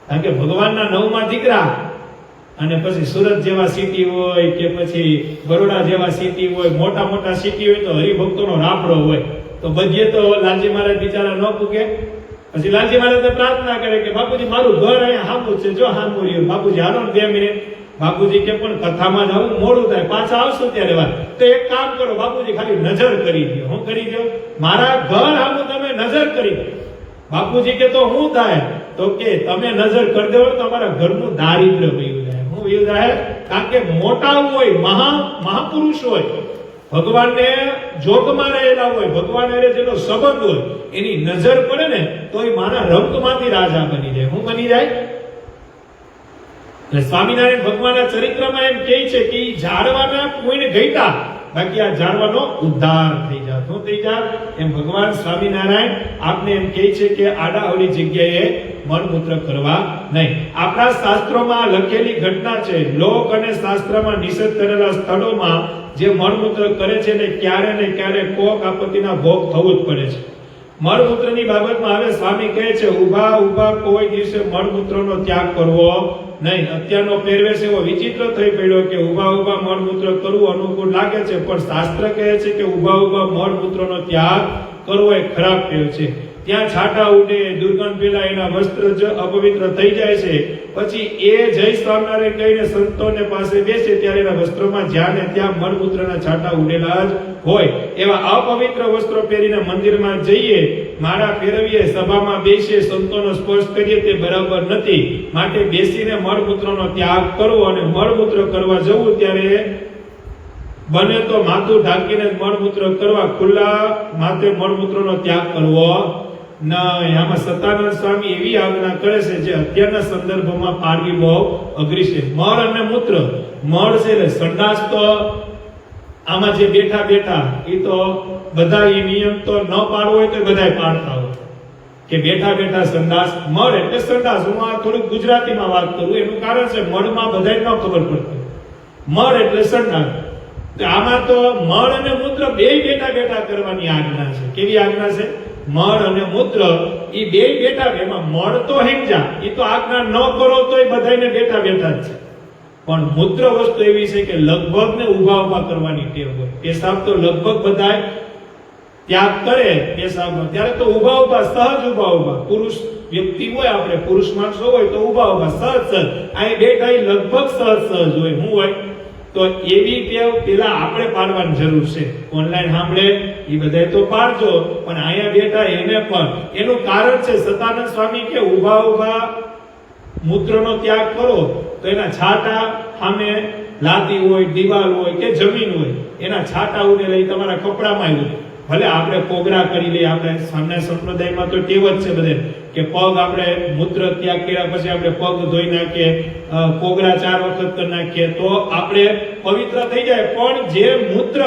Speaker 1: કારણ કે ભગવાનના 9મા દીકરા અને પછી સુરત જેવા સિટી હોય કે પછી બરોડા જેવા સિટી હોય, મોટા મોટા સિટી હોય તો હરિભક્તોનો રાફડો હોય, તો બધે તો લાલજી મહારાજ બિચારા ન પૂગે. પછી લાલજી મહારાજ પ્રાર્થના કરે કે બાપુજી મારું ઘર અહીંયા હામું છે, જો હામું રહ્યું બાપુજી, હાલો ને 2 મિનિટ. બાપુજી કે પણ કથામાં જવું મોડું થાય, પાછા આવશું ત્યારે વાત. તો એક કામ કરો બાપુજી, ખાલી નજર કરી દો. હું કરી દો? મારા ઘર હામું તમે નજર કરી દો. બાપુજી કે તો હું થાય? તો કે તમે નજર કરી દો તો તમારા ઘરનું દારિદ્ર્ય વયું જાય. હું વયું જાય? કારણ કે મોટા હોય, મહાપુરુષ હોય, ભગવાનને જોગમાં રહેલા હોય, ભગવાન હારે જેનો સંબંધ હોય, એની નજર પડે ને તો એ મારા રંકમાંથી રાજા બની જાય. હું બની જાય? એટલે સ્વામિનારાયણ ભગવાનના ચરિત્રમાં એમ કહે છે કે ઝાડવાના કોઈને ઘટ્યા, બાકી આ ઝાડવાનો ઉદ્ધાર થઈ જાય. શું થઈ જાય? એમ ભગવાન સ્વામિનારાયણ આપને એમ કહે છે કે આડાઅવળી જગ્યાએ મળમૂત્ર કરવા નહીં. આપણા શાસ્ત્રોમાં લખેલી ઘટના છે, લોક અને શાસ્ત્રમાં નિષેધ કરેલા સ્થળોમાં જે મળમૂત્ર કરે છે ને ક્યારે કોક આપત્તિના ભોગ થવું જ પડે છે. મળમૂત્રની બાબતમાં હવે સ્વામી કહે છે ઊભા કોઈ દિવસે મળમૂત્રનો ત્યાગ કરવો નહીં. અત્યારનો પહેરવેશ એવો વિચિત્ર થઈ પડ્યો કે ઊભા મળમૂત્ર કરવું અનુકૂળ લાગે છે, પણ શાસ્ત્ર કહે છે કે ઊભા મળમૂત્રનો ત્યાગ કરવો એ ખરાબ ટેવ છે. ત્યાં છાંટા ઉડે, દુર્ગંધ ફેલાય, એના વસ્ત્ર જ અપવિત્ર થઈ જાય છે. પછી એ જય સ્વામિનારાયણ કહીને સંતોને પાસે બેસે ત્યારે એના વસ્ત્રોમાં જ્યાં ને ત્યાં મળમૂત્રના છાંટા ઉડેલા જ હોય. એવા અપવિત્ર વસ્ત્રો પહેરીને મંદિરમાં જઈએ, માળા ફેરવીએ, સભામાં બેસીએ, સંતોનો સ્પર્શ કરીએ તે બરાબર નથી. માટે બેસીને મળમૂત્રનો ત્યાગ કરવો, અને મળમૂત્ર કરવા જવું ત્યારે બને તો માથું ઢાંકીને મળમૂત્ર કરવા, ખુલ્લા માથે મળમૂત્રનો ત્યાગ કરવો નહીં. આમાં સતાનંદ સ્વામી એવી આજ્ઞા કરે છે જે અત્યારના સંદર્ભમાં પાડવી બહુ અઘરી છે. મળ અને મૂત્ર, મળ છે એટલે સંડાસ, તો આમાં જે બેઠા એ તો બધા એ નિયમ તો ન પાડવો હોય તો બધાય પાડતા હોય કે બેઠા સંડાસ. મળ એટલે સંડાસ. હું આ થોડુંક ગુજરાતીમાં વાત કરું, એનું કારણ છે મળમાં બધાય ન ખબર પડતી. મળ એટલે સંડાસ. આમાં તો મળ અને મૂત્ર બે બેઠા કરવાની આજ્ઞા છે. કેવી આજ્ઞા છે? મળ અને મૂત્ર એ બે બેઠા. એમાં મળ તો હેંજા, એ તો આજ્ઞા ન કરો તોય બધાને બેઠા જ છે. પણ મૂત્ર વસ્તુ એવી છે કે લગભગ ને ઊભા કરવાની ટેવ હોય. પેશાબ તો લગભગ બધાય ત્યાગ કરે પેશાબનો, ત્યારે તો ઊભા સહજ ઊભા પુરુષ વ્યક્તિ હોય, આપણે પુરુષ માણસો હોય તો ઊભા સહજ અહીં બેઠા એ લગભગ સહજ હોય. હું હોય તો એવી ટેવ પેલા આપણે પાડવાની જરૂર છે. ઓનલાઈન સાંભળે એ બધા તો પાડજો, પણ અહીંયા બેઠા એને પણ. એનું કારણ છે સતાનંદ સ્વામી કે ઊભા મૂત્રનો ત્યાગ કરો તો એના છાંટા સામે લાદી હોય, દિવાલ હોય કે જમીન હોય, એના છાંટા ઉડે લઈ તમારા કપડામાં ઉડે. ભલે આપણે કોગળા કરી લઈએ, આપણે સામે સંપ્રદાયમાં તો ટેવ જ છે બધે કે પગ આપણે મૂત્ર ત્યાગ કર્યા પછી આપણે પગ ધોઈ નાખીએ, કોગળા 4 વખત કરી નાખીએ તો આપણે પવિત્ર થઈ જાય. પણ જે મૂત્ર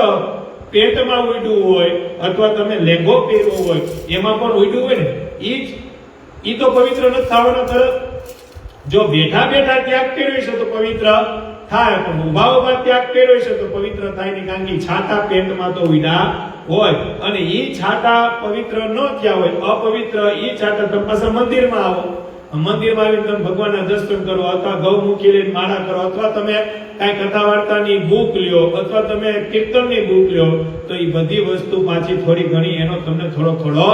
Speaker 1: પેટમાં ઉડ્યું હોય અથવા તમે લેંગો પહેર્યો હોય એમાં પણ ઉડ્યું હોય ને, ઈ તો પવિત્ર નથી થવાનો તરત. જો બેઠા ત્યાગ કર્યો છે તો પવિત્ર થાય, પણ ઊભા ત્યાગ કર્યો છે તો પવિત્ર થાય નહીં. કારણ કે છાતા પેટમાં તો ઉડ્યા હોય, અને ઈ છાતા પવિત્ર ન થયા હોય, અપવિત્ર ઈ છાતા તમે પાછા મંદિરમાં આવો, મંદિરમાં આવીને તમે ભગવાનના દર્શન કરો, અથવા ગૌમુખી લઈને માળા કરો, અથવા તમે કઈ કથા વાર્તાની બુક લ્યો, અથવા તમે કીર્તનની બુક લ્યો, તો એ બધી વસ્તુ પાછી થોડી ઘણી એનો તમને થોડો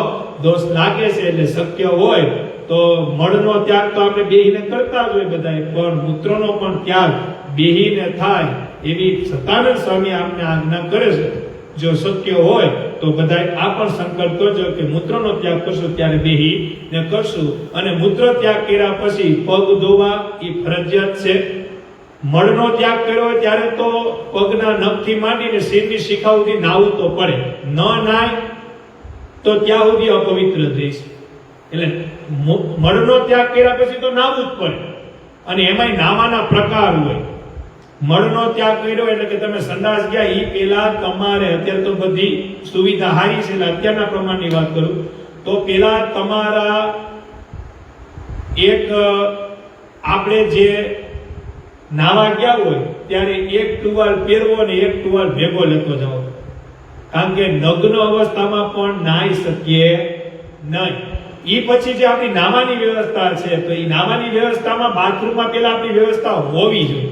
Speaker 1: દોષ લાગે છે. એટલે શક્ય હોય તો મળનો ત્યાગ તો આપણે બેહીને કરતા જ હોય બધાય, પણ મૂત્રનો પણ ત્યાગ બેહીને થાય એવી સતાનંદ સ્વામી આપને આજ્ઞા કરે છે. જો શક્ય હોય તો બધાય આ પણ સંકલ્પ કરજો કે મૂત્રનો ત્યાગ કરશું ત્યારે બેહીને કરશું. અને મૂત્ર ત્યાગ કર્યા પછી પગ ધોવા એ ફરજિયાત છે. મળનો ત્યાગ કર્યો હોય ત્યારે તો પગના નખથી માંડીને શિરની શિખા સુધી નાવું તો પડે. ન નાય તો ત્યાં સુધી અપવિત્ર થઈશ. એટલે મળનો ત્યાગ કર્યા પછી તો નાવું જ પડે. અને એમાંય નાવાના પ્રકાર હોય. મળનો ત્યાગ કર્યો એટલે કે તમે સંડાસ ગયા ઈ પેલા તમારે, અત્યારે તો બધી સુવિધા હારી છે એટલે અત્યારના પ્રમાણની વાત કરું તો પેલા તમારા એક આપણે જે નાવા ગયા હોય ત્યારે એક ટુવાલ પહેરવો અને એક ટુવાલ ભેગો લેતો જાવ. કારણ કે નગ્ન અવસ્થામાં પણ નાઈ શકીએ નહીં. ઈ પછી જે આપણી નાવાની વ્યવસ્થા છે, તો ઈ નાવાની વ્યવસ્થામાં બાથરૂમમાં પેલા આપણી વ્યવસ્થા હોવી જોઈએ.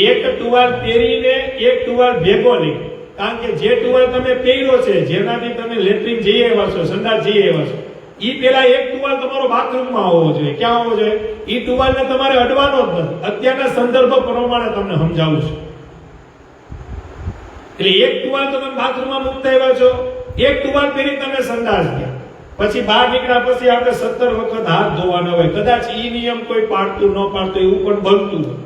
Speaker 1: એક ટુવાલ પહેરીને એક ટુવાલ ભેગો નહીં, કારણ કે જે ટુવાલ તમે પહેર્યો છે, જેનાથી તમે લેટ્રિન જઈ આવ્યા છો, સંડાસ જઈ આવ્યા છો, ઈ પેલા એક ટુવાલ તમારો બાથરૂમમાં હોવો જોઈએ. ક્યાં હોવો જોઈએ? ઈ ટુવાલને તમારે અડવાનો જ નથી. અત્યારના સંદર્ભ પ્રમાણે તમને સમજાવું છું. એટલે એક ટુવાલ તમે બાથરૂમમાં મૂકતા આવ્યા છો, એક ટુવાલ પહેરી તમે સંડાસ ગયા, પછી બહાર નીકળ્યા પછી આપણે 17 વખત હાથ ધોવાના હોય. કદાચ ઈ નિયમ કોઈ પાડતું ન પાડતું એવું પણ બનતું હોય,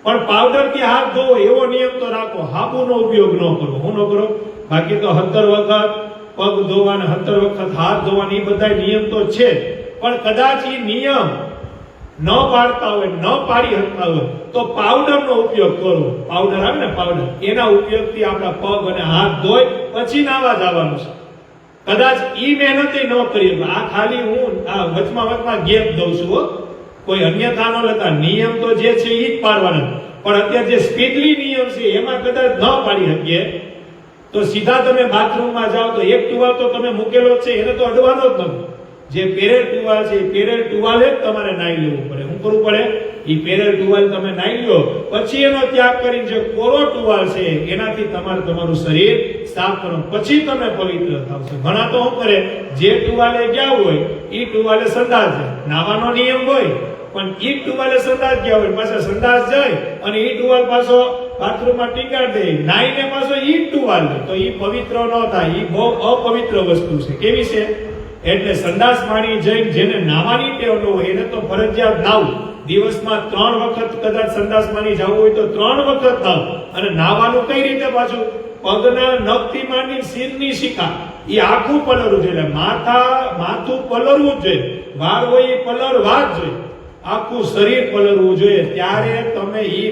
Speaker 1: પણ પાવડર થી હાથ ધોવો એવો નિયમ તો રાખો. હાબુનો ઉપયોગ ન કરો. હું ન કરો? બાકી તો 17 વખત પગ ધોવાના, 17 વખત હાથ ધોવાના, એ બધા નિયમ તો છે. પણ કદાચ ઈ નિયમ ન પાડતા હોય, ન પાડી શકતા હોય, તો પાવડરનો ઉપયોગ કરો. પાવડર આવે ને, પાવડર, એના ઉપયોગથી આપણા પગ અને હાથ ધોઈ પછી નાવા જવાનું છે. કદાચ ઈ મહેનત ન કરી. આ ખાલી હું આ વચમાં ગેપ દઉં છું હો, કોઈ અન્યથા ન લેતા. નિયમ તો જે છે ઈ જ પાડવાના. પણ અત્યારે જે સ્પીડલી નિયમ છે એમાં કદાચ ન પાડી શકીએ તો સીધા તમે બાથરૂમમાં જાઓ તો એક ટુવાલ તો તમે મૂકેલો છે, એને તો અડવાનો જ નથી. જે પેરેલ ટુવાલ છે, પેરેલ ટુવાલે જ તમારે નાઈ લેવું પડે. શું કરવું પડે? ઈ પેરેલ ટુવાલ તમે નાઈ લો, પછી એનો ત્યાગ કરીને જે કોરો ટુવાલ છે એનાથી તમારે તમારું શરીર સાફ કરો, પછી તમે પવિત્ર થાવશો. ઘણા તો શું કરે, જે ટુવાલે ગયા હોય ઈ ટુવાલે સંડાસ જાય. નાવાનો નિયમ હોય પણ ઈ ટુવાલે સંડાસ ગયા હોય, પાછા સંડાસ જાય અને ઈ ટુવાલ પાછો બાથરૂમમાં ટીકાડ દે, નાઈને પાછો ઈ ટુવાલ લે, તો ઈ પવિત્ર ન થાય. ઈ બહુ અપવિત્ર વસ્તુ છે. કેવી છે? એટલે સંડાસ પાણી જઈને જેને નાવાની ટેવ ન હોય એને તો ફરજિયાત નાવું. દિવસમાં 3 વખત કદાચ સંડાસ પાણી જવું હોય તો 3 વખત નાવ. અને નાવાનું કઈ રીતે? પાછું પગના નખથી માંડી શિરની શિખા ઈ આખું પલરવું જોઈએ. માથું પલરવું જ જોઈએ. વાળ હોય એ પલરવા જ જોઈએ. આખું શરીર પલરવું જોઈએ. ત્યારે તમે ઈ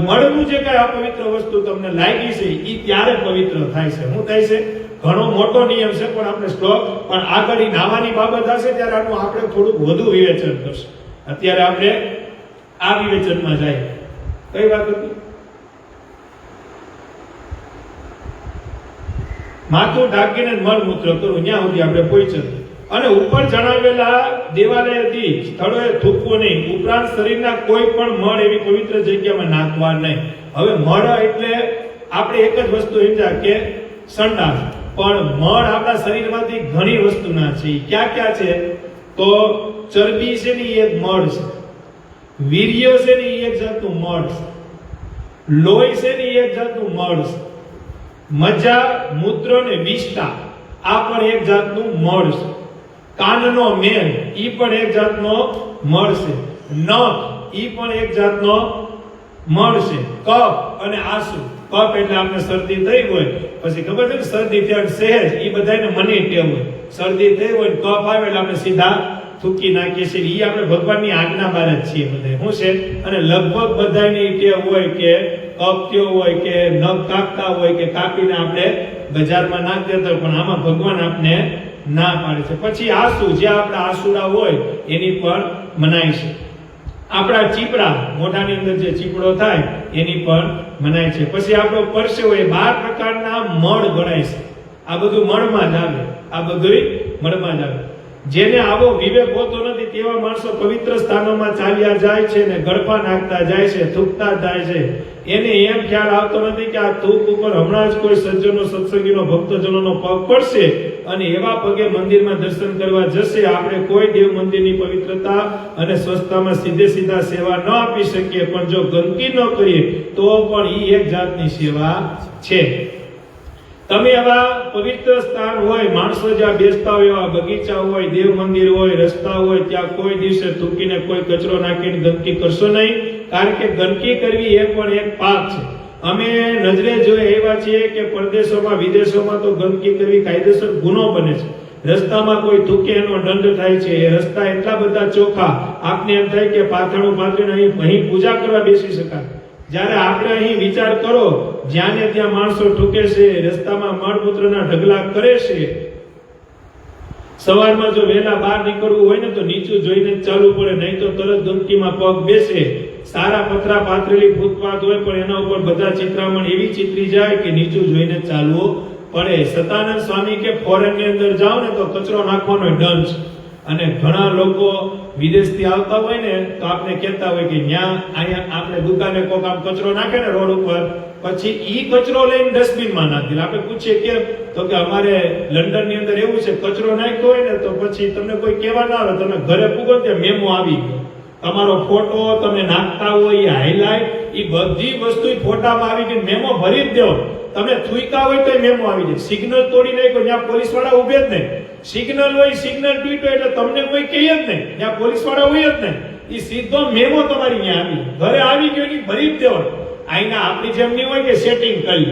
Speaker 1: મળનું જે કઈ અપવિત્ર વસ્તુ તમને લાગી છે ઈ ત્યારે પવિત્ર થાય છે. શું થાય છે? ઘણો મોટો નિયમ છે પણ આપણે શ્લોક પણ આગળ નાવાની બાબત હશે ત્યારે આનું આપણે થોડુંક વધુ વિવેચન કરશું. અત્યારે આપણે આ વિવેચનમાં જાય. કઈ વાત હતી? માથું ઢાંકીને મળમૂત્ર કરવું, ત્યાં સુધી આપણે પહોંચ્યા. અને ઉપર જણાવેલા દેવાલયથી સ્થળોએ થૂકવું નહીં. ઉપરાંત શરીરના કોઈ પણ મળ એવી પવિત્ર જગ્યામાં નાખવા નહીં. હવે મળ એટલે આપણે એક જ વસ્તુ સમજ્યા કે સંડાસ, પણ મળ આપણા શરીરમાંથી ઘણી વસ્તુના છે. ક્યાં ક્યાં છે? તો ચરબી છે ને એક મળ છે, વીર્ય છે ને એક જાતનું મળ છે, લોહી છે ને એક જાતનું મળ છે, મજા, મૂત્ર ને વિષ્ટા આ પણ એક જાતનું મળ છે, કાનનો મેલ ઈ પણ એક જાતનો મળ છે, નખ ઈ પણ એક જાતનો મળ છે, કફ અને આંસુ. કફ એટલે આપણે શરદી થઈ હોય, પછી ખબર છે ને શરદી થયા સહેજ ઈ બધાને મની ટેવ હોય. શરદી થઈ હોય કફ આવે એટલે આપણે સીધા થૂકી નાખીએ છીએ. ઈ આપણે ભગવાનની આજ્ઞા બહાર જ છીએ બધા. શું છે? અને લગભગ બધાની ટેવ હોય કે કફ થયો હોય કે નખ કાપતા હોય કે કાપીને આપણે બજારમાં નાખી દેતા, પણ આમાં ભગવાન આપણે ના પાડે છે. પછી આંસુ, જે આપણા આંસુડા હોય એની પણ મનાઈ છે. આપણા ચીપડા, મોઢાની અંદર જે ચીપડો થાય એની પણ મનાય છે. પછી આપણો પરસેવો એ 12 પ્રકારના મળ ગણાય છે. આ બધું મળમાં જ આવે. આ બધું મળમાં જ આવે. જેને આવો વિવેક હોતો નથી તેવા માણસો પવિત્ર સ્થાનોમાં ચાલ્યા જાય છે ને ગળપા નાખતા જાય છે, થૂકતા જાય છે. એને એમ ખ્યાલ આવતો નથી કે આ થૂક ઉપર હમણાં જ કોઈ સજ્જનો, સત્સંગીનો, ભક્તજનોનો પગ પડશે અને એવા પગે મંદિરમાં દર્શન કરવા જશે. આપણે કોઈ દેવ મંદિરની પવિત્રતા અને સ્વચ્છતામાં સીધા સેવા ન આપી શકીએ, પણ જો ગંદકી ન કરીએ તો પણ ઈ એક જાતની સેવા છે. તમે એવા પવિત્ર સ્થાન હોય, માણસો જ્યાં બેસતા હોય, એવા બગીચા હોય, દેવ મંદિર હોય, રસ્તા હોય, ત્યાં કોઈ દિવસે થૂકીને કોઈ કચરો નાખીને ગંદકી કરશો નહીં, કારણ કે ગંદકી કરવી એ પણ એક પાપ છે. અમે નજરે જોઈ એવા છીએ કે પરદેશોમાં, વિદેશોમાં તો ગંદકી કરવી કાયદેસર ગુનો બને છે. રસ્તામાં કોઈ થૂકે એનો દંડ થાય છે. એ રસ્તા એટલા બધા ચોખ્ખા, આપને એમ થાય કે પાથરણું પાથરીને અહીં પૂજા કરવા બેસી શકાય. જ્યારે આપણે અહીં વિચાર કરો, જ્યાં ને ત્યાં માણસો ઠૂકે છે, રસ્તામાં મળમૂત્રના ઢગલા કરે છે. સવારમાં જો વહેલા બહાર નીકળવું હોય ને તો નીચું જોઈને જ ચાલવું પડે, નહીં તો તરત ગંદકીમાં પગ બેસે. સારા પતરા પાથરેલી ફૂટપાથ હોય પણ એના ઉપર બધા ચિત્રામણ એવી ચિત્રી જાય કે નીચું જોઈને ચાલવું પડે. સતાનંદ સ્વામી કે ફોરેન ની અંદર જાઓ ને તો કચરો નાખવાનો દંડ છે. અને ઘણા લોકો વિદેશથી આવતા હોય ને તો આપણે કહેતા હોય કે ન્યા અહીંયા આપણે દુકાને કોક આમ કચરો નાખે ને રોડ ઉપર, પછી ઈ કચરો લઈને ડસ્ટબિનમાં નાખી દે. આપણે પૂછીએ કેમ, તો કે અમારે લંડન ની અંદર એવું છે, કચરો નાખ્યો હોય ને તો પછી તમને કોઈ કહેવા ના આવે, તમે ઘરે પૂગો ત્યાં મેમો આવી ગયો, તમારો ફોટો તમે નાખતા હોય એ હાઈલાઇટ, એ બધી વસ્તુ ફોટામાં આવી ગઈ, મેમો ભરી જ દેવો. તમે થૂઈકા હોય તો મેમો આવી જાય. સિગ્નલ તોડી નાખ્યો, ત્યાં પોલીસ વાળા ઉભે જ નહીં. સિગ્નલ હોય, સિગ્નલ તૂટ્યો એટલે તમને કોઈ કહે જ નહીં, ત્યાં પોલીસ વાળા હોય જ નહીં. એ સીધો મેમો તમારી ત્યાં આવી, ઘરે આવી ગયો, એ ભરી જ દેવાનો. આઈના આપણી જેમ નહીં હોય કે સેટિંગ કરી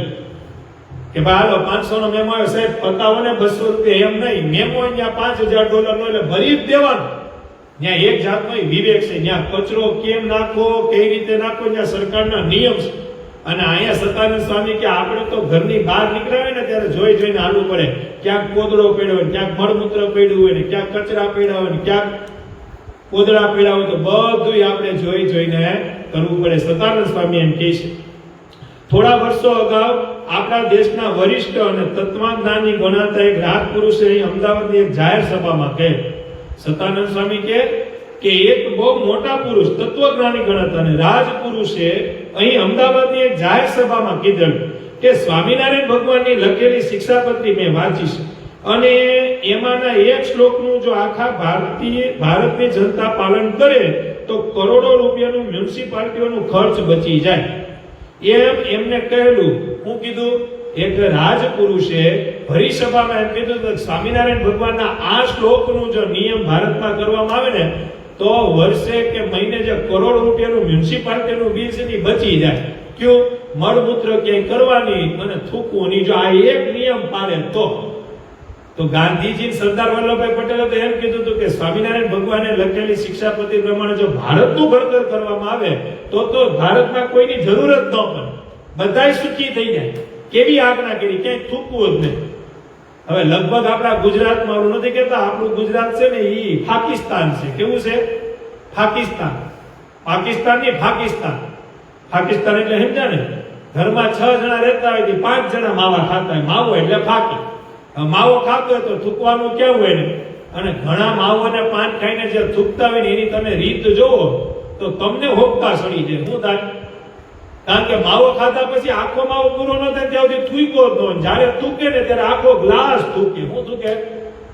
Speaker 1: કે ભાઈ હાલો 500 નો મેમો આવ્યો સાહેબ, પતાવો ને 200 રૂપિયા, એમ નહીં. મેમો ત્યાં $5000 નો એટલે ભરી જ દેવાનો. ત્યાં એક જાતનો વિવેક છે, ત્યાં કચરો કેમ નાખવો, કઈ રીતે નાખવો, ત્યાં સરકારના નિયમ છે. અને અહીંયા સતાનંદ સ્વામી કે આપણે તો ઘરની બહાર નીકળ્યા હોય ને ત્યારે જોઈ જોઈને હાલવું પડે. ક્યાંક કોદડો પડ્યો હોય, ક્યાંક મળમૂત્ર પડ્યું હોય ને, ક્યાંક કચરા પડ્યા હોય ને, ક્યાંક કોદડા પડ્યા હોય, તો બધું આપણે જોઈ જોઈને કરવું પડે. સતાનંદ સ્વામી એમ કહે છે. થોડા વર્ષો અગાઉ આપણા દેશના વરિષ્ઠ અને તત્વજ્ઞાની ગણાતા એક રાજપુરુષે અહીં અમદાવાદની એક જાહેર સભામાં કહે, સતાનંદ સ્વામી કે એક બહુ મોટા પુરુષ તત્વજ્ઞાની ગણાતા અને રાજપુરુષે અહીં અમદાવાદની એક જાહેર સભામાં કીધેલું કે સ્વામિનારાયણ ભગવાનની લખેલી શિક્ષાપત્રી મેં વાંચી છે અને એમાંના એક શ્લોકનું જો આખા ભારતની જનતા પાલન કરે તો કરોડો રૂપિયાનું મ્યુનિસિપાલિટીઓનું ખર્ચ બચી જાય. એમ એમને કહેલું. હું કીધું, એક રાજપુરુષે ભરી સભામાં એમ કીધું કે સ્વામિનારાયણ ભગવાનના આ શ્લોકનું જો નિયમ ભારતમાં કરવામાં આવે ને તો વર્ષે કે મહિને જે કરોડ રૂપિયાનું મ્યુનિસિપાલિટીનું બિલ છે એ બચી જાય. ક્યું? મળમૂત્ર ક્યાંય કરવાની અને થૂકવાની, જો આ એક નિયમ પાડે તો ગાંધીજી સરદાર વલ્લભભાઈ પટેલે તો એમ કીધું હતું કે સ્વામિનારાયણ ભગવાને લખેલી શિક્ષાપત્રી પ્રમાણે જો ભારતનું ઘડતર કરવામાં આવે તો ભારતમાં કોઈની જરૂર જ ન પડે, બધાય સુખી થઈ જાય. કેવી આજ્ઞા કરી, ક્યાંય થૂકવું જ નહીં. હવે લગભગ આપણા ગુજરાતમાં એવું નથી કહેતા, આપણું ગુજરાત છે ને એ પાકિસ્તાન છે. કેવું છે? પાકિસ્તાન. પાકિસ્તાનની પાકિસ્તાન. પાકિસ્તાન એટલે સમજ્યા ને, ઘરમાં 6 જણા રહેતા હોય તો 5 જણા માવા ખાતા હોય. માવો એટલે ફાકી. માવો ખાતો હોય તો થૂકવાનું કેવું હોય ને. અને ઘણા માવોને પાન ખાઈને જે થૂકતા હોય ને એની તમે રીત જોવો તો તમને હોપકા સડી જાય. શું થાય? કારણ કે માવો ખાધા પછી આખો માવો પૂરો ન થાય ત્યાં સુધી થૂક્યો જ ન. જ્યારે થૂકે ને ત્યારે આખો ગ્લાસ થૂકે. શું થૂકે?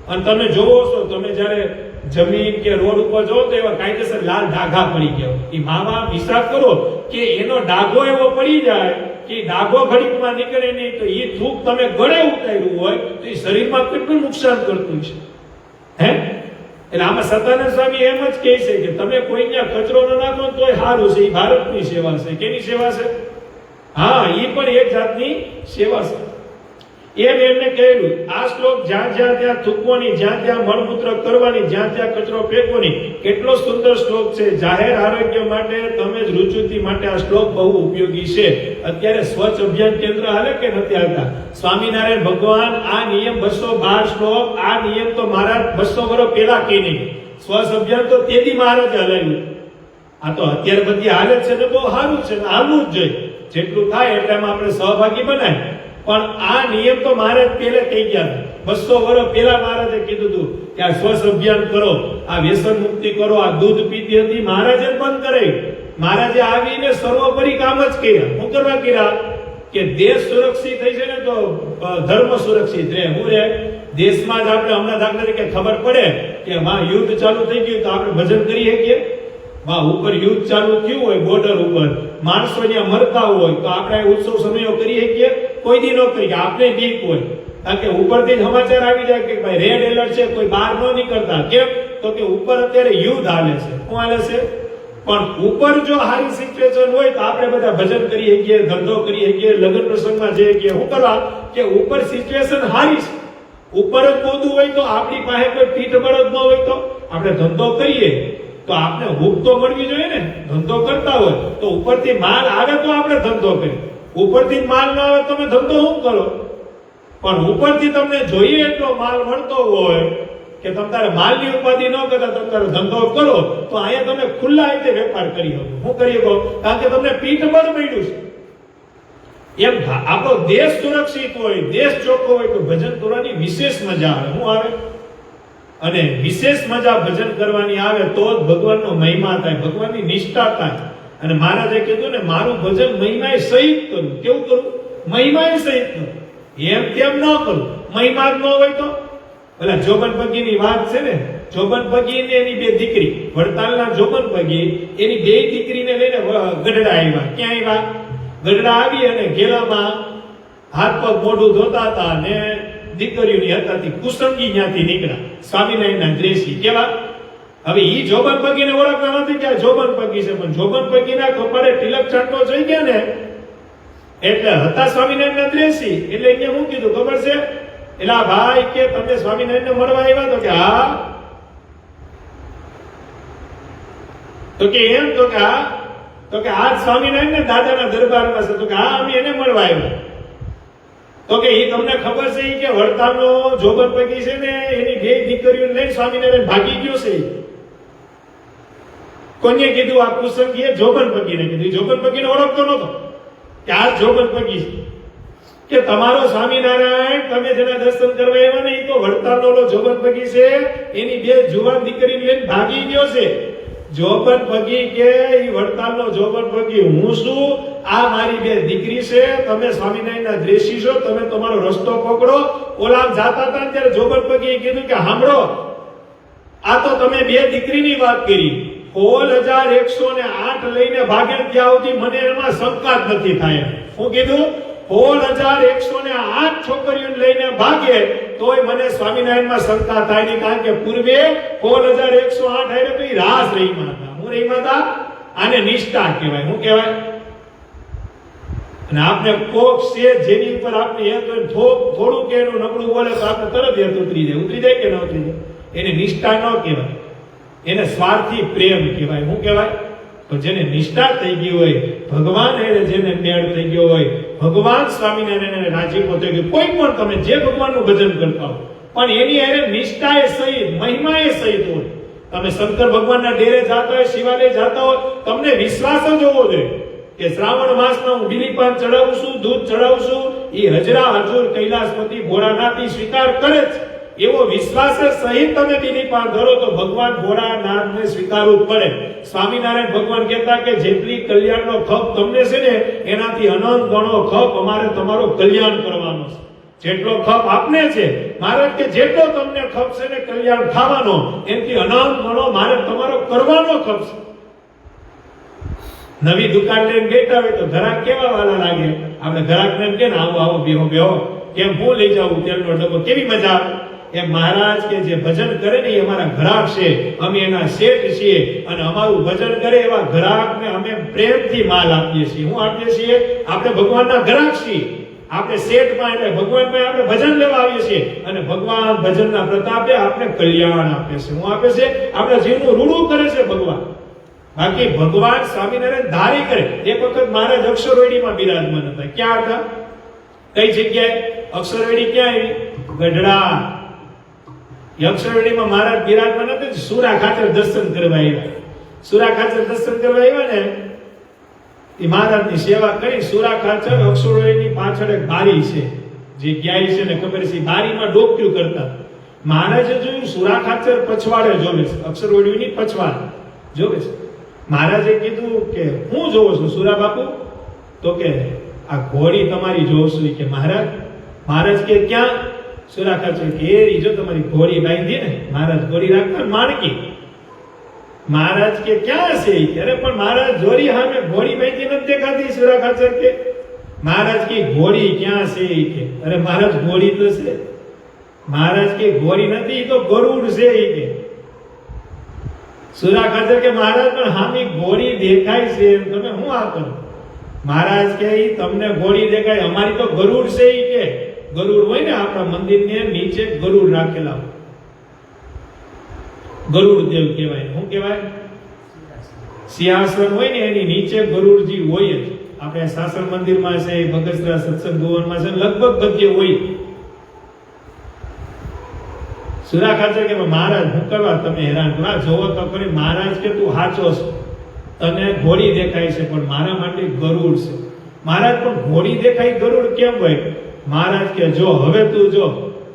Speaker 1: અને તમે જોવો છો, તમે જ્યારે જમીન કે રોડ ઉપર જો તો એવા કાયદેસર લાલ ડાઘા પડી ગયા. એ માવા હિસાબ કરો કે એનો ડાઘો એવો પડી જાય કે ડાઘો ઘડીકમાં નીકળે નહીં તો એ થૂક તમે ગળે ઉતાર્યું હોય તો એ શરીરમાં કેટલું નુકસાન કરતું છે. હે એટલે આમાં સતાનંદ સ્વામી એમ જ કહે છે કે તમે કોઈ ત્યાં કચરો ન નાખો તોય સારું છે. એ ભારતની સેવા છે. કેની સેવા છે? હા, એ પણ એક જાતની સેવા છે. એમ એમને કહેલું. આ શ્લોક જ્યાં જ્યાં ત્યાં થૂકવાની, જ્યાં ત્યાં મળમૂત્ર કરવાની, જ્યાં ત્યાં કચરો ફેંકવાની, કેટલો સુંદર શ્લોક છે. જાહેર આરોગ્ય માટે, તમે જ રુચિથી માટે આ શ્લોક બહુ ઉપયોગી છે. અત્યારે સ્વચ્છ અભિયાન કેન્દ્ર હાલે કે નથી હાલતા? સ્વામિનારાયણ ભગવાન આ નિયમ 212 શ્લોક, આ નિયમ તો મહારાજ 200 વર્ષ પહેલા કહી નહીં. સ્વચ્છ અભિયાન તો તેદી મહારાજે હલાવ્યું. આ તો અત્યારે બધી હાલત છે તો બહુ સારું છે, હાલવું જ જોઈએ. જેટલું થાય એટલે એમાં આપણે સહભાગી બનાય. પણ આ નિયમ તો મહારાજ પહેલે કહી ગયા. 200 વર્ષ પહેલા મહારાજે કીધું હતું કે આ સ્વચ્છ અભિયાન કરો, આ વ્યસન મુક્તિ કરો. આ દૂધ પીતી હતી, મહારાજે બંધ કરાવી. મહારાજે આવીને સર્વોપરી કામ જ કર્યા. શું કરવા કર્યા? કે દેશ સુરક્ષિત થઈ છે ને તો ધર્મ સુરક્ષિત રહે. હું રહે? દેશમાં જ આપણે હમણાં દાખલા તરીકે ખબર પડે કે માં યુદ્ધ ચાલુ થઈ ગયું તો આપણે ભજન કરી શકીએ. માં ઉપર યુદ્ધ ચાલુ થયું હોય, બોર્ડર ઉપર માણસો ત્યાં મરતા હોય તો આપણે ઉત્સવ સમયો કરી શકીએ? કોઈ દી ન કરીએ. આપણે બીક હોય કારણ કે ઉપરથી સમાચાર આવી જાય કે ભાઈ રેડ એલર્ટ છે, કોઈ બહાર ન નીકળતા. કેમ? તો કે ઉપર અત્યારે યુદ્ધ હાલે છે. શું હાલે છે? પણ ઉપર જો સારી સિચ્યુએશન હોય તો આપણે બધા ભજન કરી શકીએ, ધંધો કરી શકીએ, લગ્ન પ્રસંગમાં જઈએ શકીએ. શું કરવા? કે ઉપર સિચ્યુએશન સારી છે. ઉપર જ બોધું હોય તો આપણી પાસે કોઈ પીઠબળ જ ન હોય તો આપણે ધંધો કરીએ તો આપણે હૂક તો મળવી જોઈએ ને. ધંધો કરતા હોય તો ઉપરથી માલ આવે તો આપણે ધંધો કરીએ. ઉપરથી માલ ન આવે તમે ધંધો શું કરો? પણ ઉપરથી તમને જોઈએ એટલો માલ મળતો હોય કે તમારે માલની ઉપાધિ ન કરતા તમારો ધંધો કરો તો અહીંયા તમે ખુલ્લા રીતે વેપાર કરી શકો. શું કરી શકો? કારણ કે તમને પીઠબળ મળ્યું છે. એમ આપણો દેશ સુરક્ષિત હોય, દેશ ચોખ્ખો હોય તો ભજન કરવાની વિશેષ મજા આવે. શું આવે? અને વિશેષ મજા ભજન કરવાની આવે તો જ ભગવાનનો મહિમા થાય, ભગવાનની નિષ્ઠા થાય. અને મહારાજે કીધું ને, મારું ભજન મહિમાએ સહિત કરું. કેવું કરું? મહિમાએ સહિત કરું. એમ તેમ ન કરું. મહિમા જ ન હોય તો ઓલા જોબન પગીની વાત છે ને, જોબન પગી ને એની બે દીકરી, વડતાલના જોબન પગી એની બે દીકરીને લઈને ગઢડા આવ્યા. ક્યાં આવ્યા? ગઢડા આવી અને ઘેલામાં હાથ પગ મોઢું ધોતા હતા ને દીકરીઓની હતાથી કુસંગી ત્યાંથી નીકળ્યા. સ્વામિનારાયણના દ્રેસી કેવા? હવે ઈ જોબન પગીને ઓળખતા નથી કે આ જોબન પગી છે, પણ જોબન પગીના કપાળે તિલક ચાંટો જોઈ ગયા ને એટલે હતા સ્વામિનારાયણના દ્રેસી. એટલે એને શું કીધું ખબર છે? એલા ભાઈ કે તમે સ્વામિનારાયણને મળવા આવ્યા? તો કે હા. તો કે એમ? તો કે હા. તો કે આજ સ્વામિનારાયણ દાદાના દરબારમાં છે. તો કે હા, અમે એને મળવા આવ્યા. તો કે એ તમને ખબર છે કે વડતાલનો જોબન પગી છે ને એની બે દીકરીઓને લઈને સ્વામિનારાયણ ભાગી ગયો છે. કોને કીધું? આ કુસંગીએ જોબન પગીને કીધું. જોબન પગીને ઓળખતો નતો કે આ જોબન પગી છે. કે તમારો સ્વામિનારાયણ તમે જેના દર્શન કરવા આવ્યા ને એ તો વડતાલનો જોબન પગી છે, એની બે જુવાન દીકરીને લઈને ભાગી ગયો છે. જોબન પગી કે ઈ વડતાલનો જોબન પગી હું છું, આ મારી બે દીકરી છે, તમે સ્વામિનારાયણના દ્રેસી છો, તમે તમારો રસ્તો પકડો. ઓલા જાતા હતા ત્યારે જોબન પગીએ કીધું કે સાંભળો, આ તો તમે બે દીકરીની વાત કરી, 16,108 લઈને ભાગે ત્યાં સુધી મને એમાં શંકા જ નથી થાય. શું કીધું? 16,108 છોકરીઓને લઈને ભાગે તોય મને સ્વામિનારાયણમાં શંકા થાય નહીં, કારણ કે પૂર્વે 16,108 આવ્યા તો એ રાસ રહીમાં હતા. હું રહીમાં હતા. આને નિષ્ઠા કહેવાય. શું કહેવાય? અને આપણે કોક છે જેની ઉપર આપણે થોડું કે એનું નબળું બોલે તો આપણે તરત એ ઉતરી જાય. ઉતરી જાય કે ન ઉતરી જાય? એને નિષ્ઠા ન કહેવાય, એને સ્વાર્થી પ્રેમ કહેવાય. શું કહેવાય? તો જેને નિષ્ઠા થઈ ગઈ હોય, ભગવાન એને જેને મેળ થઈ ગયો હોય, ભગવાન સ્વામિનારાયણ રાજીપો થઈ ગયો, કોઈ પણ તમે જે ભગવાનનું ભજન કરતા હો પણ એની હારે નિષ્ઠા એ સહિત, મહિમા એ સહિત હોય. તમે શંકર ભગવાનના ડેરે જાતા હોય, શિવાલય જાતા હોય, તમને વિશ્વાસ જ હોવો જોઈએ કે શ્રાવણ માસમાં હું બિલીપાન ચડાવું છું, દૂધ ચડાવું છું, એ હજરા હજુર કૈલાસપતિ ભોળાનાથ સ્વીકાર કરે છે. એવો વિશ્વાસ સહિત તમે બિલીપાન ધરો તો ભગવાન ભોળાનાથને સ્વીકારવું પડે. સ્વામિનારાયણ ભગવાન કહેતા કે જેટલી કલ્યાણનો ખપ તમને છે ને એનાથી અનંત ગણો ખપ અમારે તમારો કલ્યાણ કરવાનો છે. જેટલો ખપ આપને છે મહારાજ કે જેટલો તમને ખપ છે ને કલ્યાણ થવાનો, એનાથી અનંત ગણો મારે તમારો કરવાનો ખપ છે. નવી દુકાન લઈને બેઠા હોય તો ગ્રાહક કેવા વાલા લાગે? આપણે ગ્રાહકને એમ કે ને આવો આવો બેહો બેહો, કેમ હું લઈ જાઉં તેલનો ડબ્બો, કેવી મજા આવે. એમ મહારાજ કે જે ભજન કરે ને એ અમારા ગ્રાહક છે, અમે એના શેઠ છીએ, અને અમારું ભજન કરે એવા ગ્રાહકને અમે પ્રેમથી માલ આપીએ છીએ. શું આપીએ છીએ? આપણે ભગવાનના ગ્રાહક છીએ. આપણે શેઠમાં એટલે ભગવાનમાં આપણે ભજન લેવા આવીએ છીએ, અને ભગવાન ભજનના પ્રતાપે આપણે કલ્યાણ આપે છે. શું આપે છે? આપણે જીવનું રૂડું કરે છે ભગવાન. બાકી ભગવાન સ્વામિનારાયણ ધારી કરે. એક વખત મહારાજ અક્ષરવેડીમાં બિરાજમાન હતા. ક્યાં હતા? કઈ જગ્યાએ? અક્ષરવેડી ક્યાં આવી? ગઢડા. અક્ષરવેડીમાં મહારાજ બિરાજમાન હતા. સુરા ખાચર દર્શન કરવા આવ્યા. સુરા ખાચર દર્શન કરવા આવ્યા ને એ મહારાજની સેવા કરી. સુરા ખાચર અક્ષરવેડીની પાછળ એક બારી છે, જે ક્યાંય છે ને ખબર છે, બારીમાં ડોક્યું કરતા. મહારાજે જોયું સુરા ખાચર પછવાડે જોવે છે, અક્ષરવેડીની પછવાડ જોવે છે. મહારાજે કીધું કે હું જોઉં છું સુરા બાપુ? તો કે આ ઘોડી તમારી જોઉં છું. કે મહારાજ? મહારાજ કે ક્યાં? સુરા ખાચર કે એ રીજો તમારી ઘોડી બાંધી ને. મહારાજ ઘોડી રાખતા માણકી. મહારાજ કે ક્યાં છે? અરે પણ મહારાજ જોરી સામે ઘોડી બાંધી નથી દેખાતી. સુરા ખાચર કે મહારાજ કે ઘોડી ક્યાં છે? કે અરે મહારાજ ઘોડી તો છે. મહારાજ કે ઘોડી નથી, તો ગરુડ છે. કે સુરા ખાચર કે મહારાજ પણ હામી ઘોડી દેખાય છે, તમે શું આ કરો? મહારાજ કે તમને ઘોડી દેખાય, અમારી તો ગરુડ છે. કે ગરુડ હોય ને આપણા મંદિરની નીચે ગરુડ રાખેલા, ગરુડ દેવ કહેવાય. શું કહેવાય? સિંહાસન હોય ને એની નીચે ગરુડજી હોય જ. આપણે સાસણ મંદિરમાં છે, બગસરા સત્સંગ ભવનમાં છે, લગભગ બધે હોય. સુરા ખાચર કે મહારાજ હું કરવા તમે હેરાન કરો? જોવો તો કરી. મહારાજ કે તું સાચો છો, તને ઘોડી દેખાય છે, પણ મારા માટે ગરુડ છે. મહારાજ પણ ઘોડી દેખાય ગરુડ કેમ હોય? મહારાજ કે જો હવે તું જો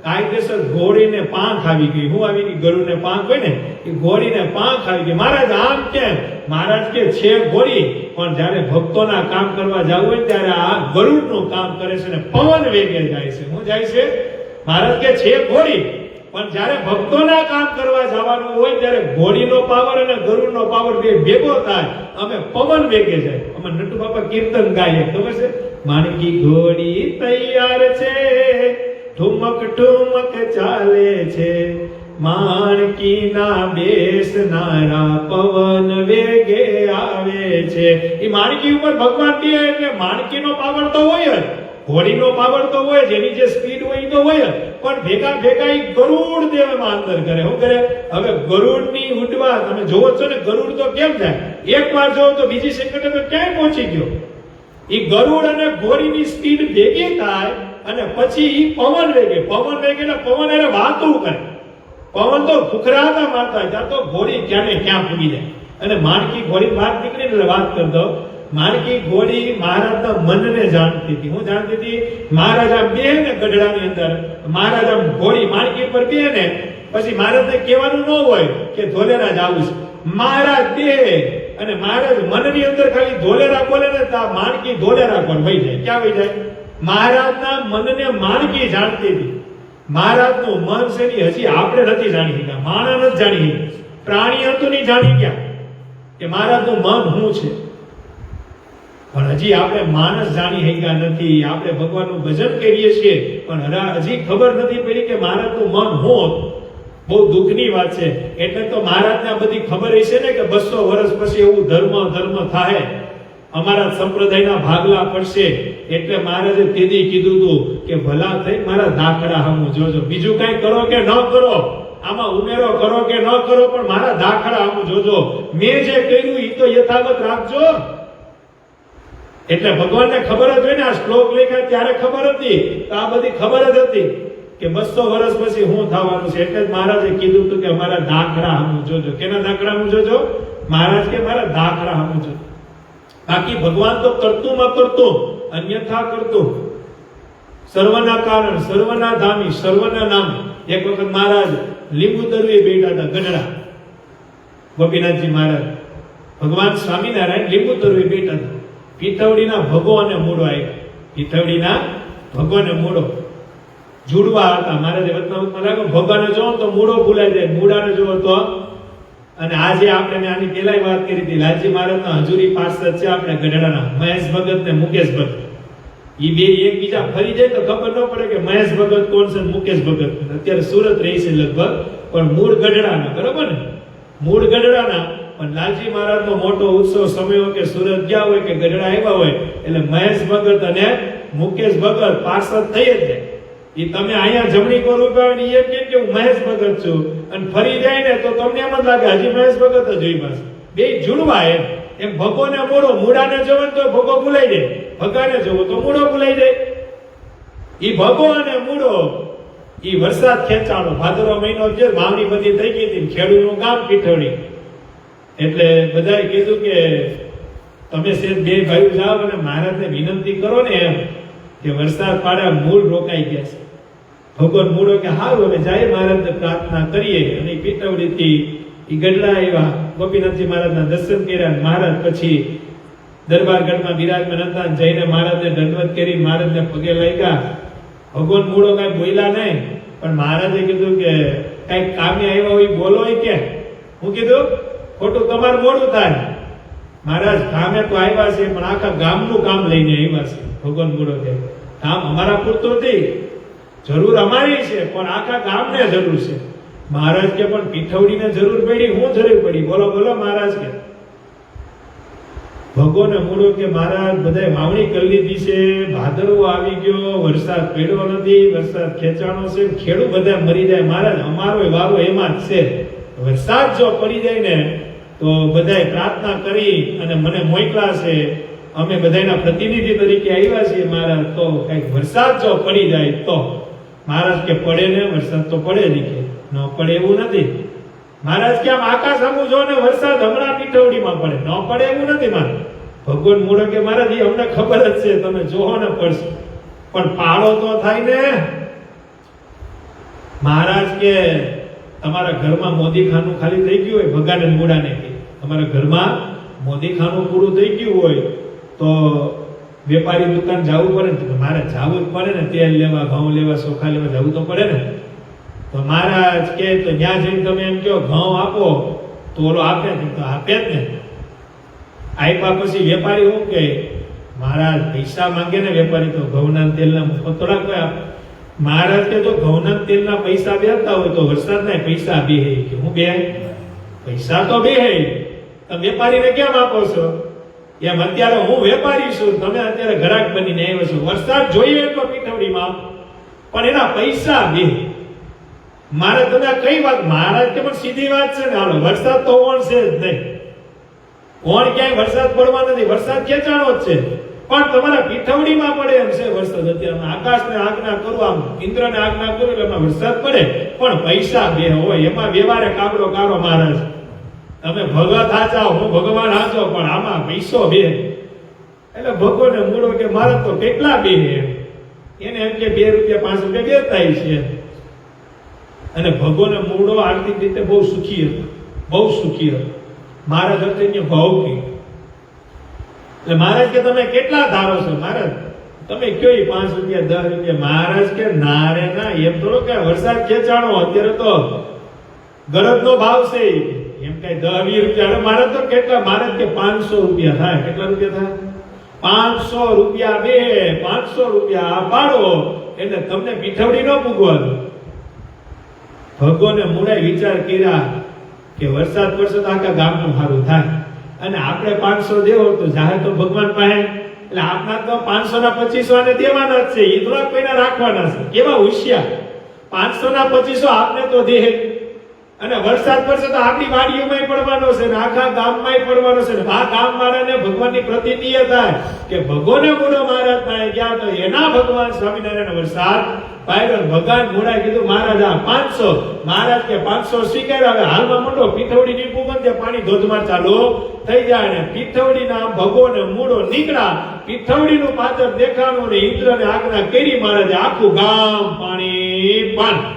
Speaker 1: કાયદેસર ઘોડીને પાંખ આવી ગઈ. હું આવી ગઈ? ગરુડને પાંખ હોય ને એ ઘોડીને પાંખ આવી ગઈ. મહારાજ આમ કેમ? મહારાજ કે છે ઘોડી પણ જ્યારે ભક્તોના કામ કરવા જવું હોય ત્યારે આ ગરુડનું કામ કરે છે ને પવન વેગે જાય છે. હું જાય છે? મહારાજ કે છે ઘોડી પણ જ્યારે ભક્તોના કામ કરવા જવાનું હોય ત્યારે ઘોડીનો પાવર અને ગરુડનો પાવર બે ભેગો થાય અમે પવન વેગે જાય. અમે નટુ બાપા કીર્તન ગાઈએ ખબર છે? માણકી ઘોડી તૈયાર છે, ઠુમક ઠુમક ચાલે છે, માણકીના બેસનારા પવન વેગે આવે છે. એ માણકી ઉપર ભગવાન કહે એટલે માણકીનો પાવર તો હોય જ, ઘોડીનો પાવર તો હોય, જેની જે સ્પીડ હોય તો હોય જ, પણ ભેગા ભેગા એ ગરુડ દેવમાં અંદર કરે. શું કરે? હવે ગરુડની ઉડવા તમે જોવો છો ને, ગરુડ તો કેમ થાય? એકવાર જોવો તો બીજી સેકન્ડે તો ક્યાંય પહોંચી ગયો. એ ગરુડ અને ઘોડીની સ્પીડ ભેગી થાય અને પછી ઈ પવન વેગે એટલે પવન એને વાતું કરે. પવન તો ફુકરાતા મારતા હોય ત્યાં તો ઘોડી ક્યાં ને ક્યાં પૂગી જાય. અને માણકી ઘોડી વાત નીકળી એટલે વાત કરી દો. માણકી ઘોડી મહારાજના મનને જાણતી હતી. હું જાણતી હતી? મહારાજ આમ બે ને ગઢડાની અંદર, મહારાજ આમ ઘોડી માણકી પર બે ને પછી મહારાજને કહેવાનું ન હોય કે ધોલેરા જાવું છે. મહારાજ બે અને મહારાજ મનની અંદર ખાલી ધોલેરા બોલે ને તો માણકી ધોલેરા પર વહી જાય. ક્યાં વહી જાય? મહારાજના મનને માણકી જાણતી હતી. મહારાજનું મન છે ને હજી આપણે નથી જાણી શક્યા, માણસ નથી જાણી શક્યા, પ્રાણી હતું નહીં જાણી ગયા કે મહારાજનું મન શું છે. પણ હજી આપણે માણસ જાણી શક્યા નથી. આપણે ભગવાનનું ભજન કરીએ છીએ પણ હજી ખબર નથી પડી કે મહારાજનું મન શું હતું. બહુ દુઃખની વાત છે. એટલે તો મહારાજને આ બધી ખબર હશે ને કે 200 વર્ષ પછી એવું ધર્મ થાય, અમારા સંપ્રદાયના ભાગલા પડશે. એટલે મહારાજે તેદી કીધું હતું કે ભલા થઈ મારા દાખલા હમું જોજો, બીજું કઈ કરો કે ન કરો, આમાં ઉમેરો કરો કે ન કરો, પણ મારા દાખલા હમું જોજો. મેં જે કર્યું એ તો યથાવત રાખજો. એટલે ભગવાનને ખબર જ હોય ને, આ શ્લોક લખ્યા ત્યારે ખબર હતી, તો આ બધી ખબર જ હતી કે 200 વર્ષ પછી શું થવાનું છે. એટલે જ મહારાજે કીધું હતું કે મારા દાખલા હમું જોજો. કેના દાખલા હમું જોજો? મહારાજ કે મારા દાખલા હમું જોજો. બાકી ભગવાન તો કરતું માં કરતું, અન્યથા કરતું. સર્વના કારણ, સર્વના ધામી, સર્વના નામ. એક વખત મહારાજ લીંબુ તરવી બેઠા હતા ગઢડા, ગોપીનાથજી મહારાજ, ભગવાન સ્વામિનારાયણ લીંબુ તરવી બેઠા હતા. પીઠવડીના ભગો અને મૂળો આવ્યા. પીઠવડીના ભગો અને મૂળો જુડવા હતા. મહારાજે વચનામૃતમાં લાગ્યો ભગવાને જોવો તો મૂળો ભૂલાઈ જાય, મૂળાને જોવો તો. અને આજે આપણે આની પહેલા વાત કરી હતી, લાલજી મહારાજના હજુરી પાર્ષદ છે આપણે ગઢડાના, મહેશ ભગત ને મુકેશ ભગત. એ બે એકબીજા ફરી જાય તો ખબર ન પડે કે મહેશ ભગત કોણ છે મુકેશ ભગત. અત્યારે સુરત રહી છે લગભગ, પણ મૂળ ગઢડાના, બરોબર ને? મૂળ ગઢડાના. પણ લાલજી મહારાજનો મોટો ઉત્સવ સમયો કે સુરત ગયા હોય કે ગઢડા આવ્યા હોય એટલે મહેશ ભગત અને મુકેશ ભગત પાર્ષદ થઈ જ જાય. એ તમે અહીંયા જમણી કોર ઉભા હોય ને એમ કે હું મહેશ ભગત છું, અને ફરી જાય ને તો તમને એમ જ લાગે હજી મહેશ ભગત જ જોઈ પાસે. બે જુડવા એમ ભગો ને મૂળો. મૂળાને જોવો તો ભગો ભૂલાઈ જાય, ભગાને જોવો તો મૂળો ભૂલાઈ જાય. એ ભગો અને મૂળો એ વરસાદ ખેંચાણો, ભાદરવો મહિનો જે વાવણી બધી થઈ ગઈ હતી, ખેડૂતનું ગામ પીઠવડી. એટલે બધાએ કીધું કે તમે શેઠ બે ભાઈઓ જાઓ અને મહારાજને વિનંતી કરો ને એમ કે વરસાદ પાડે મૂળ રોકાઈ ગયા છે. ભગવાન મૂળો કે હારું હવે જાય મહારાજને પ્રાર્થના કરીએ. અને પીઠવડીથી એ ગઢડા આવ્યા, ગોપીનાથજી મહારાજના દર્શન કર્યા. મહારાજ પછી દરબારગઢમાં બિરાજમાન હતા, જઈને મહારાજને દંડવત કરી, મહારાજને પગે લાગ્યા. ભગવાન મૂળો કઈ બોલ્યા નહીં, પણ મહારાજે કીધું કે કઈક કામે આવ્યા હોય બોલો. કે હું કીધું ખોટું તમારું મોડું થાય. મહારાજ કામે તો આવ્યા છે પણ આખા ગામનું કામ લઈને આવ્યા છે. ભગવાન મૂળો કે કામ અમારા પૂરતું નથી, જરૂર અમારી છે પણ આખા ગામને જરૂર છે. મહારાજ કે પણ પીઠવડીને જરૂર પડી, હું જરૂર પડી? બોલો બોલો મહારાજ કે. ભગવાન મૂળો કે મહારાજ બધાએ વાવણી કરી લીધી છે, ભાદરવો આવી ગયો, વરસાદ પડ્યો નથી, વરસાદ ખેંચાણો છે, ખેડૂત બધા મરી જાય. મહારાજ અમારો વારો એમાં જ છે, વરસાદ જો પડી જાય ને તો બધાએ પ્રાર્થના કરી અને મને મોકલા છે, અમે બધાના પ્રતિનિધિ તરીકે આવ્યા છીએ મહારાજ, તો કઈક વરસાદ જો પડી જાય તો. મહારાજ કે પડે ને, વરસાદ તો પડે જ કે, ન પડે એવું નથી. મહારાજ કે આમ આકાશ સામું જો ને વરસાદ હમણાં પીઠવડીમાં પડે, ન પડે એવું નથી. મહારાજ ભગવાન મૂળો કે મહારાજ અમને ખબર જ છે, તમે જોવો ને પડશે, પણ પાળો તો થાય ને. મહારાજ કે તમારા ઘરમાં મોદીખાનું ખાલી થઈ ગયું હોય, ભગાને મૂળાને કે તમારા ઘરમાં મોદીખાનું પૂરું થઈ ગયું હોય તો વેપારી દુકાન જવું પડે ને. મારે જવું જ પડે ને, તેલ લેવા, ઘઉં લેવા, ચોખા લેવા જવું તો પડે ને. તો મહારાજ કે તો ત્યાં જઈને તમે એમ કહો ઘઉં આપો તો ઓલો આપે ને, તો આપે જ ને. આપ્યા પછી વેપારી શું કે મહારાજ પૈસા માંગે ને વેપારી, તો ઘઉંના તેલના મુફત થોડા કોઈ આપે. મહારાજ કે જો ઘઉંના તેલના પૈસા બેસતા હોય તો વરસાદના પૈસા બેહે કે હું બે પૈસા તો બેહે. તમે વેપારીને કેમ આપો છો? એમ અત્યારે હું વેપારી છું, તમે અત્યારે ગ્રાહક બનીને આવ્યો છો, વરસાદ જોઈએ એટલો પીઠવડીમાં પણ એના પૈસા બે. મારે તમે કઈ વાત? મહારાજ કે પણ સીધી વાત છે ને, હાલો વરસાદ તો ઓણ છે જ નહીં, ઓણ ક્યાંય વરસાદ પડવા નથી, વરસાદ ખેંચાણો જ છે, પણ તમારા પીઠવડીમાં પડે એમ છે વરસાદ. અત્યારે આકાશને આજ્ઞા કરું, આમ ઇન્દ્રને આજ્ઞા કરું એટલે એમાં વરસાદ પડે, પણ પૈસા બે હોય એમાં વ્યવહારે કાબડો કાઢો. મહારાજ તમે ભગત હાચા, હું ભગવાન હાચો, પણ આમાં પૈસો બે. એટલે ભગવાને મૂળો કે મારે તો કેટલા બે, એને એમ કે 2 રૂપિયા 5 રૂપિયા બેતા છે. અને ભગવાને મૂળો આર્થિક રીતે બહુ સુખી હતો, બહુ સુખી હતો. મહારાજ હતો ભાવ કી એટલે મહારાજ કે તમે કેટલા ધારો છો? મહારાજ તમે કયો 5 રૂપિયા 10 રૂપિયા. મહારાજ કે ના રે ના, એમ થોડો કે વરસાદ ખેંચાણો, અત્યારે તો ગરજનો ભાવ છે એમ કઈ 10-20 રૂપિયા. મારે તો કેટલા? મહારાજ કે 500 રૂપિયા થાય. કેટલા રૂપિયા થાય? 500 રૂપિયા બે, 500 રૂપિયા પાડો એટલે તમને પીઠવડી ન પૂગવાનું. ભગવાને મૂળે વિચાર કર્યા કે વરસાદ પડશે તો આખા ગામનું સારું થાય, અને આપણે 500 દેવો તો જાહેર તો ભગવાન પાસે, એટલે આપના તો 500 ના 2500 ને દેવાના જ છે, એ થોડા કોઈને રાખવાના છે. કેવા હોશિયાર! 500 ના 2500 આપને તો દે, અને વરસાદ પડશે તો આપણી વાડીઓમાં પડવાનો છે ને આખા ગામમાં પડવાનો છે ને. આ ગામ વાળાને ભગવાનની પ્રતીતિ થાય કે ભગવાને મૂળો મહારાજ પાસે ગયા તો એના ભગવાન સ્વામિનારાયણ વરસાદ પાડ્યો. ભગવાન મૂળાએ કીધું મહારાજ આ 500. મહારાજ કે 500 સ્વીકાર. હવે હાલમાં મંડો પીઠવડી નીકળું બંધ, પાણી ધોધમાર ચાલુ થઈ જાય ને પીઠવડીના ભગોને મૂળો નીકળ્યા. પીઠવડીનું પાદર દેખાણું ને ઇન્દ્રને આજ્ઞા કરી. મહારાજે આખું ગામ પાણી પાણી.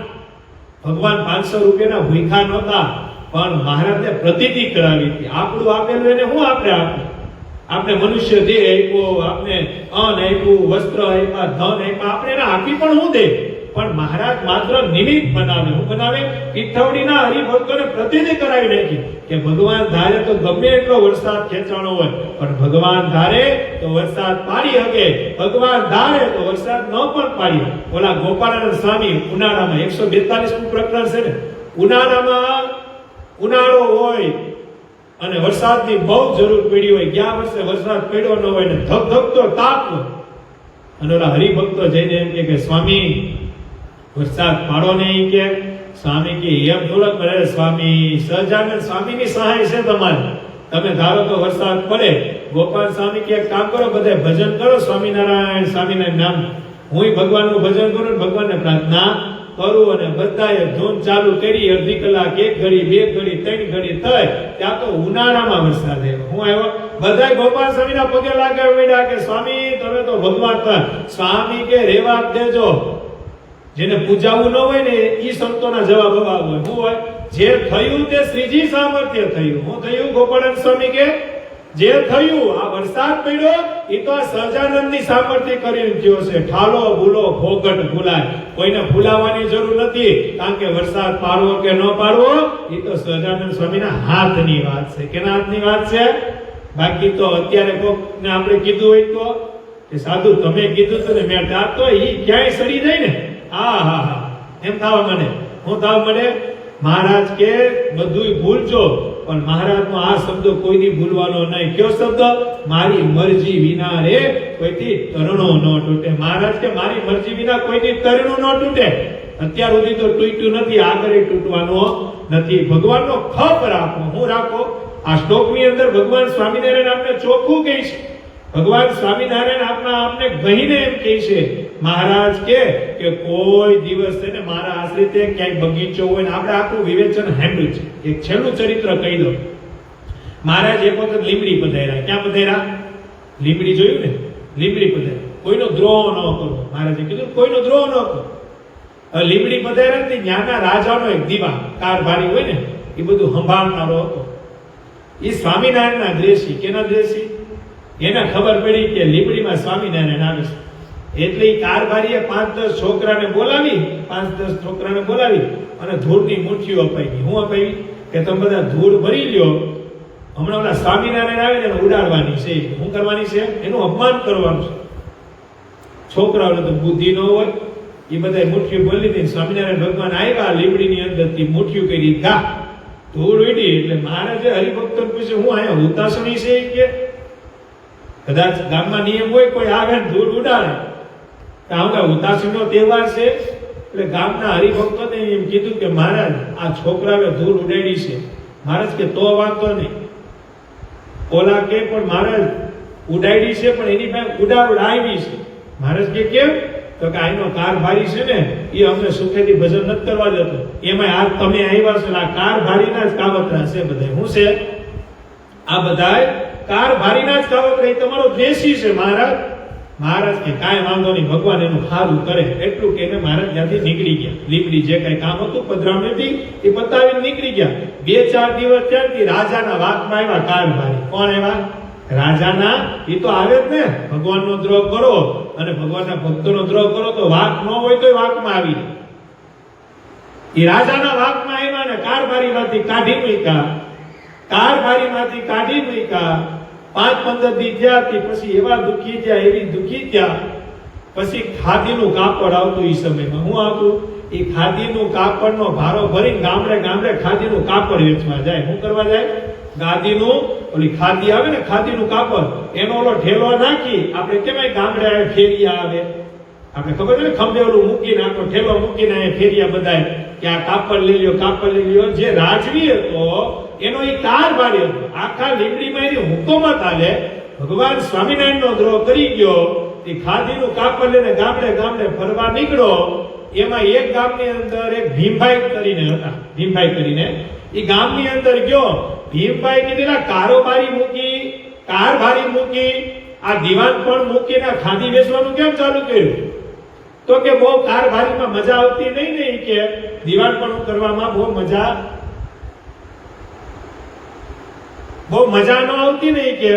Speaker 1: ભગવાન 500 રૂપિયાના ભૂખા નહોતા, પણ મહારાજે પ્રતીતિ કરાવી હતી. આપણું આપેલું એને શું આપણે આપ્યું? આપણે મનુષ્ય દેહ આપ્યો, આપણે અન્ન આપ્યું, વસ્ત્ર આપ્યા, ધન આપ્યા, આપણે એને આપી પણ શું દે? પણ મહારાજ માત્ર નિમિત્ત બનાવે. હું બનાવે? પીઠવડીના હરિભક્તોને પ્રતીતિ કરાવી નાખી કે ભગવાન ધારે તો ગમે એટલો વરસાદ ખેંચાણો હોય, પણ ભગવાન ધારે તો વરસાદ પાડી શકે, ભગવાન ધારે તો વરસાદ ન પણ પાડી. ઓલા ગોપાળાનંદ સ્વામી ઉનાળામાં 142 પ્રકરણ છે ને, ઉનાળામાં ઉનાળો હોય અને વરસાદની બહુ જરૂર પડી હોય, ગયા વર્ષે વરસાદ પડ્યો ન હોય ને ધગધગતો તાપ હોય, અને ઓલા હરિભક્તો જઈને એમ કે સ્વામી વરસાદ પાડો નહીં. કે સ્વામી કે એમ થોડોક પડે સ્વામી, સહજાનંદ સ્વામીની સહાય છે તમારે, તમે ધારો તો વરસાદ પડે. ગોપાલ સ્વામી કે એક કામ કરો, બધા ભજન કરો સ્વામિનારાયણ સ્વામિનારાયણ નામ, હું ભગવાનનું ભજન કરું, ભગવાનને પ્રાર્થના કરું. અને બધાએ ધૂન ચાલુ કરી. અડધી કલાક, 1 ઘડી, 2 ઘડી, 3 ઘડી થઈ. ત્યાં તો ઉનાળામાં વરસાદ આવ્યો. હું આવ્યો, બધા ગોપાલ સ્વામીના પગે લાગ્યા મળ્યા કે સ્વામી તમે તો ભગવાન પર. સ્વામી કે રેવા દેજો, જેને પૂજાવું ન હોય ને એ સંતોના જવાબ હોય. શું હોય? જે થયું તે શ્રીજી સામર્થ્ય થયું. હું થયું? ગોપાળાનંદ સ્વામી કે જે થયું આ વરસાદ પડ્યો એ તો આ સહજાનંદની સામર્થ્ય કરીને થયો છે. ઠાલો ભૂલો ફોગટ ભૂલાય, કોઈને ભૂલાવાની જરૂર નથી, કારણ કે વરસાદ પાડવો કે ન પાડવો એ તો સહજાનંદ સ્વામીના હાથની વાત છે. કેના હાથની વાત છે? બાકી તો અત્યારે કોકને આપણે કીધું હોય તો કે સાધુ તમે કીધું તો ને મેં તો એ ક્યાંય સડી જાય ને, હા હા હા એમ થાવ મને. હું થાવ મને? મહારાજ કે બધું ભૂલજો, પણ મહારાજનો આ શબ્દ કોઈથી ભૂલવાનો નહીં. કયો શબ્દ? મારી મરજી વિના રે કોઈથી તરણો ન તૂટે. મહારાજ કે મારી મરજી વિના કોઈથી તરણું ન તૂટે. અત્યાર સુધી તો તૂટ્યું નથી, આગળ તૂટવાનો નથી. ભગવાનનો ખપ રાખો. હું રાખો? આ શ્લોકની અંદર ભગવાન સ્વામિનારાયણ આપને ચોખ્ખું કહે છે. ભગવાન સ્વામિનારાયણ આપને ગહીને એમ કહે છે, મહારાજ કે કોઈ દિવસ છે ને મારા આશ્રિતે ક્યાંય બગીચો હોય ને, આપણે આખું વિવેચન સાંભળ્યું છે. એક છેલ્લું ચરિત્ર કહી દો. મહારાજ એક વખત લીમડી પધાર્યા. ક્યાં પધાર્યા? લીમડી જોયું ને, લીમડી પધારે, કોઈનો દ્રોહ ન કરો. મહારાજે કીધું કોઈનો દ્રોહ ન કરો. હવે લીમડી પધારે ને ન્યાના રાજાનો એક દીવા કારભારી હોય ને એ બધું સંભાળનારો હતો. એ સ્વામિનારાયણના દ્વેષી. કેના દ્વેષી? એને ખબર પડી કે લીમડીમાં સ્વામિનારાયણ આવે છે એટલે એ કારભારીએ 5-10 છોકરાને બોલાવી અને ધૂળની મુઠ્ઠીઓ અપાવી. હું અપાવી કે તમે બધા ધૂળ ભરી લ્યો, હમણાં ઓલા સ્વામિનારાયણ આવે ને એને ઉડાડવાની છે. શું કરવાની છે? એનું અપમાન કરવાનું છે. છોકરાઓને તો બુદ્ધિ ન હોય, એ બધા મુઠ્ઠીઓ બોલી દીધી. સ્વામિનારાયણ ભગવાન આવ્યા, લીમડીની અંદરથી મુઠ્ઠીઓ કરી ગા, ધૂળ ઉડી. એટલે મહારાજે હરિભક્તોને પૂછ્યું, હું અહીંયા હુતાસણી છે કે કદાચ ગામમાં નિયમ હોય કોઈ આવે ને ધૂળ ઉડાડે, હુતાસણીનો તહેવાર છે. એટલે ગામના હરિભક્તોને એમ કીધું કે મહારાજ આ છોકરાએ ધૂળ ઉડાડી છે. મહારાજ કે તો વાંધો નહીં. ઓલા કે પણ મહારાજ ઉડાડી છે પણ એની પાસે ઉડાવડાવી છે. મહારાજ કે કેમ? તો કે આનો કારભારી છે ને એ અમને સુખેથી ભજન નથી કરવા દેતો. એમાં આ તમે આવ્યા છો, આ કારભારીના જ કાવતરા છે બધા. શું છે આ? બધા કારભારીના જ કાવતરા. એ તમારો દ્વેષી છે મહારાજ. મહારાજ કે કાંઈ વાંધો નહીં, ભગવાન એનું સારું કરે. એટલું કે મહારાજ ત્યાંથી નીકળી ગયા. લીમડી જે કઈ કામ હતું પધરામણીથી એ પતાવીને નીકળી ગયા. 2-4 દિવસ ત્યાંથી રાજાના વાતમાં આવ્યા કારભારી. કોણ આવ્યા? રાજાના. એ તો આવે જ ને, ભગવાનનો દ્રોહ કરો અને ભગવાનના ભક્તોનો દ્રોહ કરો તો વાક ન હોય તો વાકમાં આવી જાય. એ રાજાના વાકમાં આવ્યા ને કારભારીમાંથી કાઢી મૂક્યા. 5-15 દી થયા. પછી એવા દુખી થયા, એવી દુખી થયા. પછી ખાદીનું કાપડ આવતું. એ સમયમાં શું આવતું? એ ખાદીનું કાપડનો ભારો ભરીને ગામડે ગામડે ખાદીનું કાપડ વેચવા જાય. શું કરવા જાય? ગાદીનું ઓલી ખાદી આવે ને, ખાદીનું કાપડ, એનો ઓલો ઠેલો નાખી. આપણે કેમ ગામડે આવે ફેરિયા આવે, આપણે ખબર છે ને, ખંભે ઓલું મૂકીને આખો ઠેલો મૂકીને ફેરિયા બધાય કે આ કાપડ લઈ લ્યો, કાપડ લઈ લ્યો. જે રાજવી હતો એનો એ કારભારી હતો. આખા લીમડીમાં એની હુકુમત આલે. ભગવાન સ્વામિનારાયણનો દ્રોહ કરી ગયો. એ ખાદીનું કાપડ લઈને ગામડે ગામડે ફરવા નીકળ્યો. એમાં એક ગામની અંદર એક ભીમભાઈ કરીને હતા. ભીમભાઈ કરીને એ ગામની અંદર ગયો. ભીમભાઈ કીધેલા કારોબારી મૂકી, કારભારી મૂકી, આ દિવાન પણ મૂકીને ખાદી વેચવાનું કેમ ચાલુ કર્યું? તો કે બહુ કારભારીમાં મજા આવતી નહીં કે દિવાન પણ કરવામાં બહુ મજા ન આવતી નહીં કે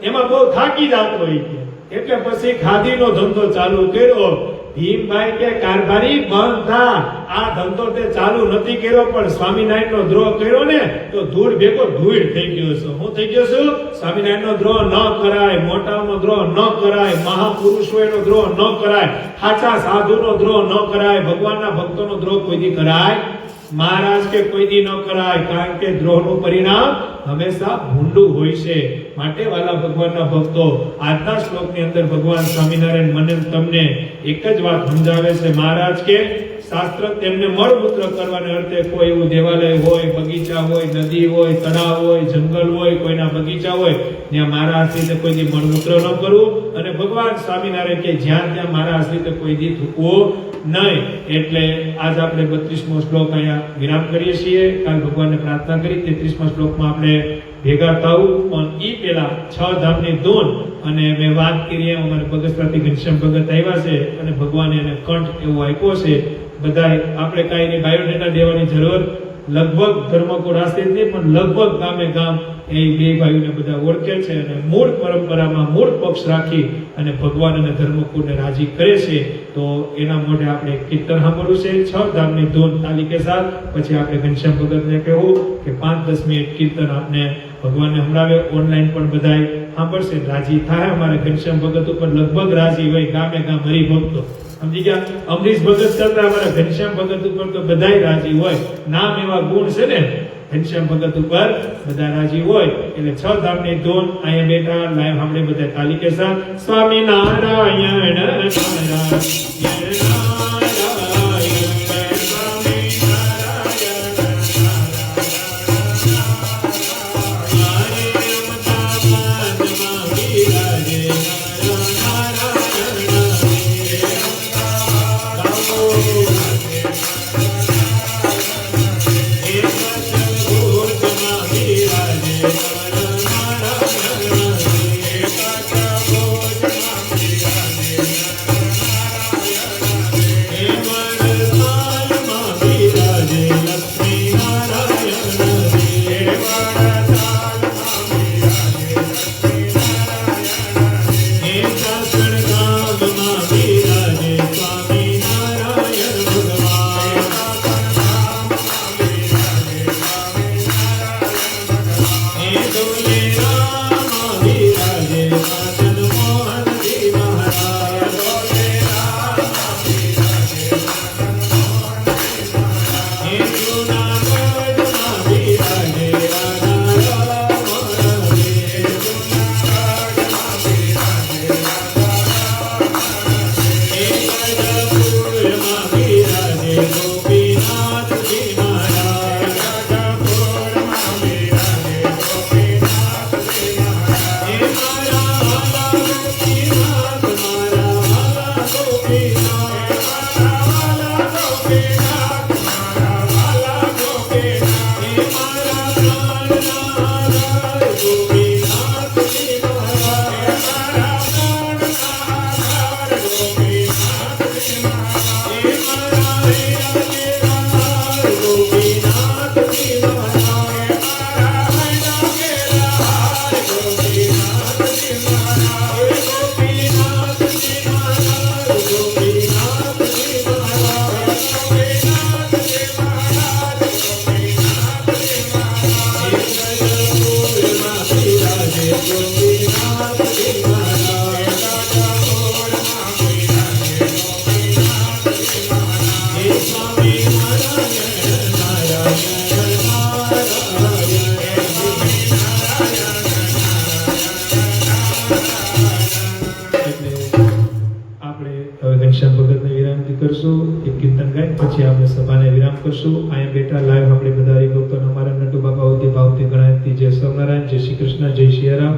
Speaker 1: એમાં બહુ થાકી જતો હોય કે. એટલે પછી ખાદીનો ધંધો ચાલુ કર્યો. ભીમભાઈ કે કારભારી બંધ થા, આ ધંધો તે ચાલુ નથી કર્યો પણ સ્વામિનારાયણનો દ્રોહ કર્યો ને તો ધૂળ ભેગો ધૂળ થઈ ગયો છે. હું થઈ ગયો છું? સ્વામિનારાયણનો દ્રોહ ન કરાય, મોટાઓનો દ્રોહ ન કરાય, મહાપુરુષોનો દ્રોહ ન કરાય, સાચા સાધુનો દ્રોહ ન કરાય, ભગવાનના ભક્તોનો દ્રોહ કોઈ દી કરાય? મહારાજ કે કોઈ દી ન કરાય. કારણ કે દ્રોહનું પરિણામ હંમેશા ભૂંડું હોય છે. માટે વાલા ભગવાનના ભક્તો, આજના શ્લોકની અંદર ભગવાન સ્વામિનારાયણ મને તમને એક જ વાત સમજાવે છે. મહારાજ કે શાસ્ત્ર તેમને મળમૂત્ર કરવાને અર્થે કોઈ એવું દેવાલય હોય, બગીચા હોય, નદી હોય, તળાવ હોય, જંગલ હોય, કોઈના બગીચા હોય, ત્યાં મારા આશ્રિતે કોઈ દી મળમૂત્ર ન કરવું. અને ભગવાન સ્વામિનારાયણ કે જ્યાં ત્યાં મારા આશ્રિતે કોઈ દી થૂકવું નહીં. એટલે આજ આપણે 32મો શ્લોક અહીંયા વિરામ કરીએ છીએ. કાલ ભગવાનને પ્રાર્થના કરી 33મા શ્લોકમાં આપણે ભેગા થવું. પણ એ પેલા 6 ધામની ધૂન અને મેં વાત કરી એમ અમારે બગસરાથી ઘનશ્યામ ભગત આવ્યા છે અને ભગવાને એને કંઠ એવો આપ્યો છે. બધાય આપણે કાંઈ એની બાયોડેટા દેવાની જરૂર લગભગ ધર્મકુળ આશ્રિત નહીં પણ લગભગ ગામે ગામ એ બે ભાઈઓને બધા ઓળખે છે અને મૂળ પરંપરામાં મૂળ પક્ષ રાખી અને ભગવાન અને ધર્મકુળને રાજી કરે છે. તો એના મોઢે આપણે કીર્તન સાંભળવું છે 6 ધામની ધૂન તાલીકે સાથ. પછી આપણે ઘનશ્યામ ભગતને કહેવું કે 5-10 મિનિટ કીર્તન આપણે ભગવાનને સંભળાવે. ઓનલાઈન પણ બધાય સાંભળશે, રાજી થાય. અમારા ઘનશ્યામ ભગત ઉપર લગભગ રાજી હોય ગામે ગામ હરિભક્તો. સમજી ગયા? અમરીશ ભગત કરતા અમારા ઘનશ્યામ ભગત ઉપર તો બધાય રાજી હોય. નામ એવા ગુણ છે ને ઘનશ્યામ ભગત ઉપર બધા રાજી હોય. એટલે 6 ધામની ધૂન અહીંયા બેઠા લાઈવ આપણે બધા તાલીકે સાથ. સ્વામિનારાયણ करशु। आया बेटा लाइव આપણે બધા ભક્તો અમારા નટુ બાબા ઉદય ભાવથી ગણાતી જય સ્વામિનારાયણ, જય શ્રી કૃષ્ણ, જય સિયારામ,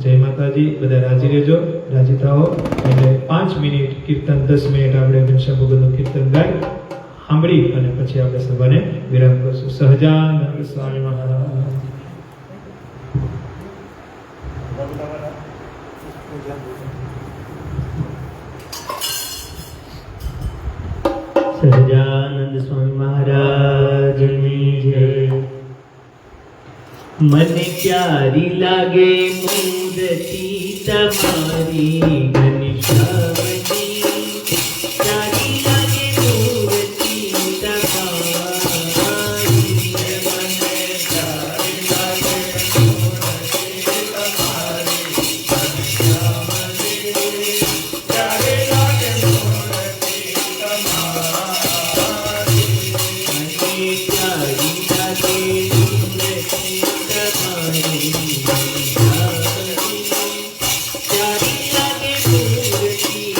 Speaker 1: જય માતાજી। બધા રાજી રહેજો, રાજી થાઓ। એટલે 5 મિનિટ કીર્તન, 10 મિનિટ આપણે ઘનશ્યામ ભગતનું કીર્તન ગાઈ સાંભળી અને પછી આપણે સભાને વિરામ કરશું। સહજાનંદ સ્વામી મહારાજ।
Speaker 2: સહજાનંદ સ્વામી મહારાજની જય। મને પ્યારી લાગે મૂર્તિ તમારી ઘનશ્યામજી, પ્યારી લાગે મૂર્તિ તમારી, મને પ્યારી લાગે મૂર્તિ તમારી ઘનશ્યામજી, પ્યારી લાગે મૂર્તિ તમારી, મને પ્યારી લાગે મૂર્તિ તમારી ઘનશ્યામજી, પ્યારી લાગે મૂર્તિ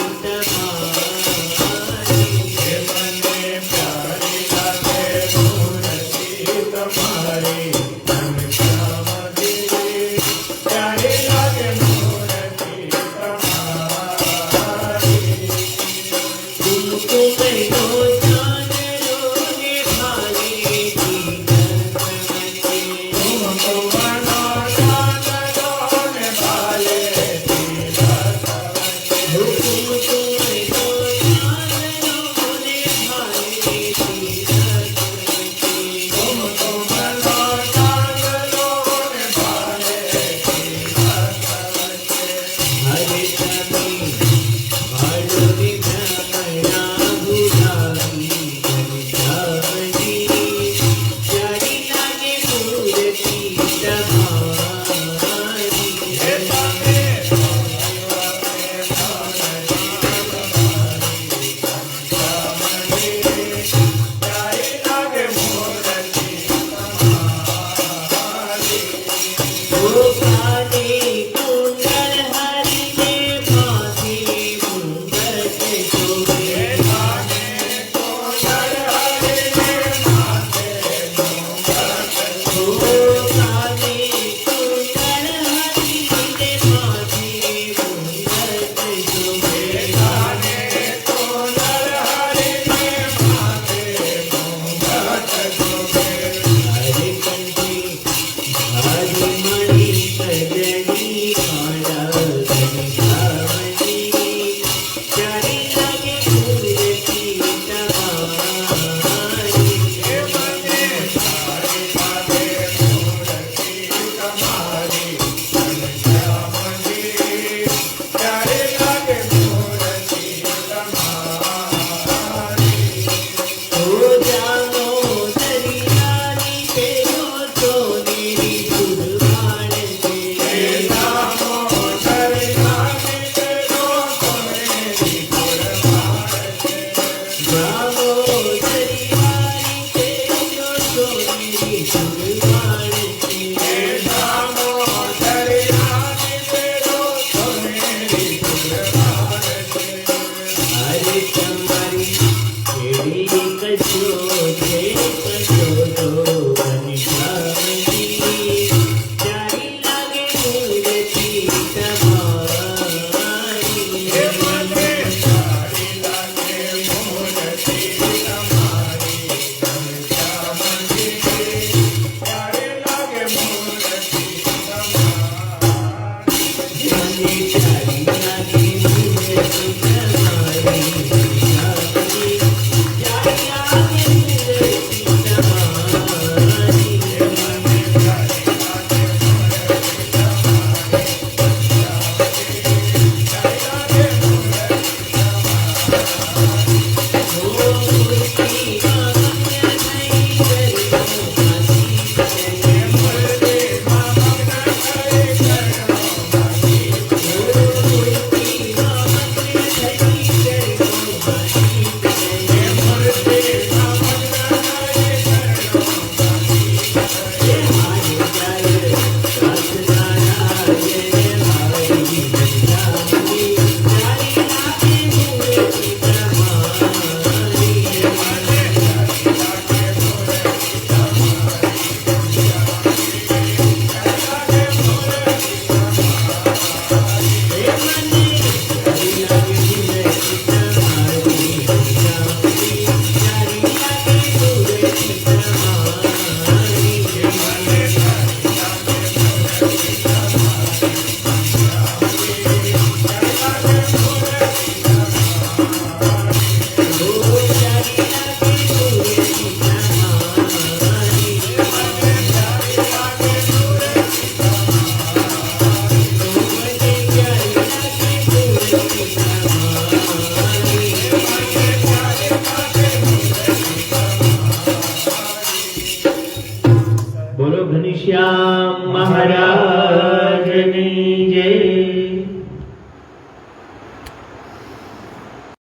Speaker 2: ઘનશ્યામ મહારાજની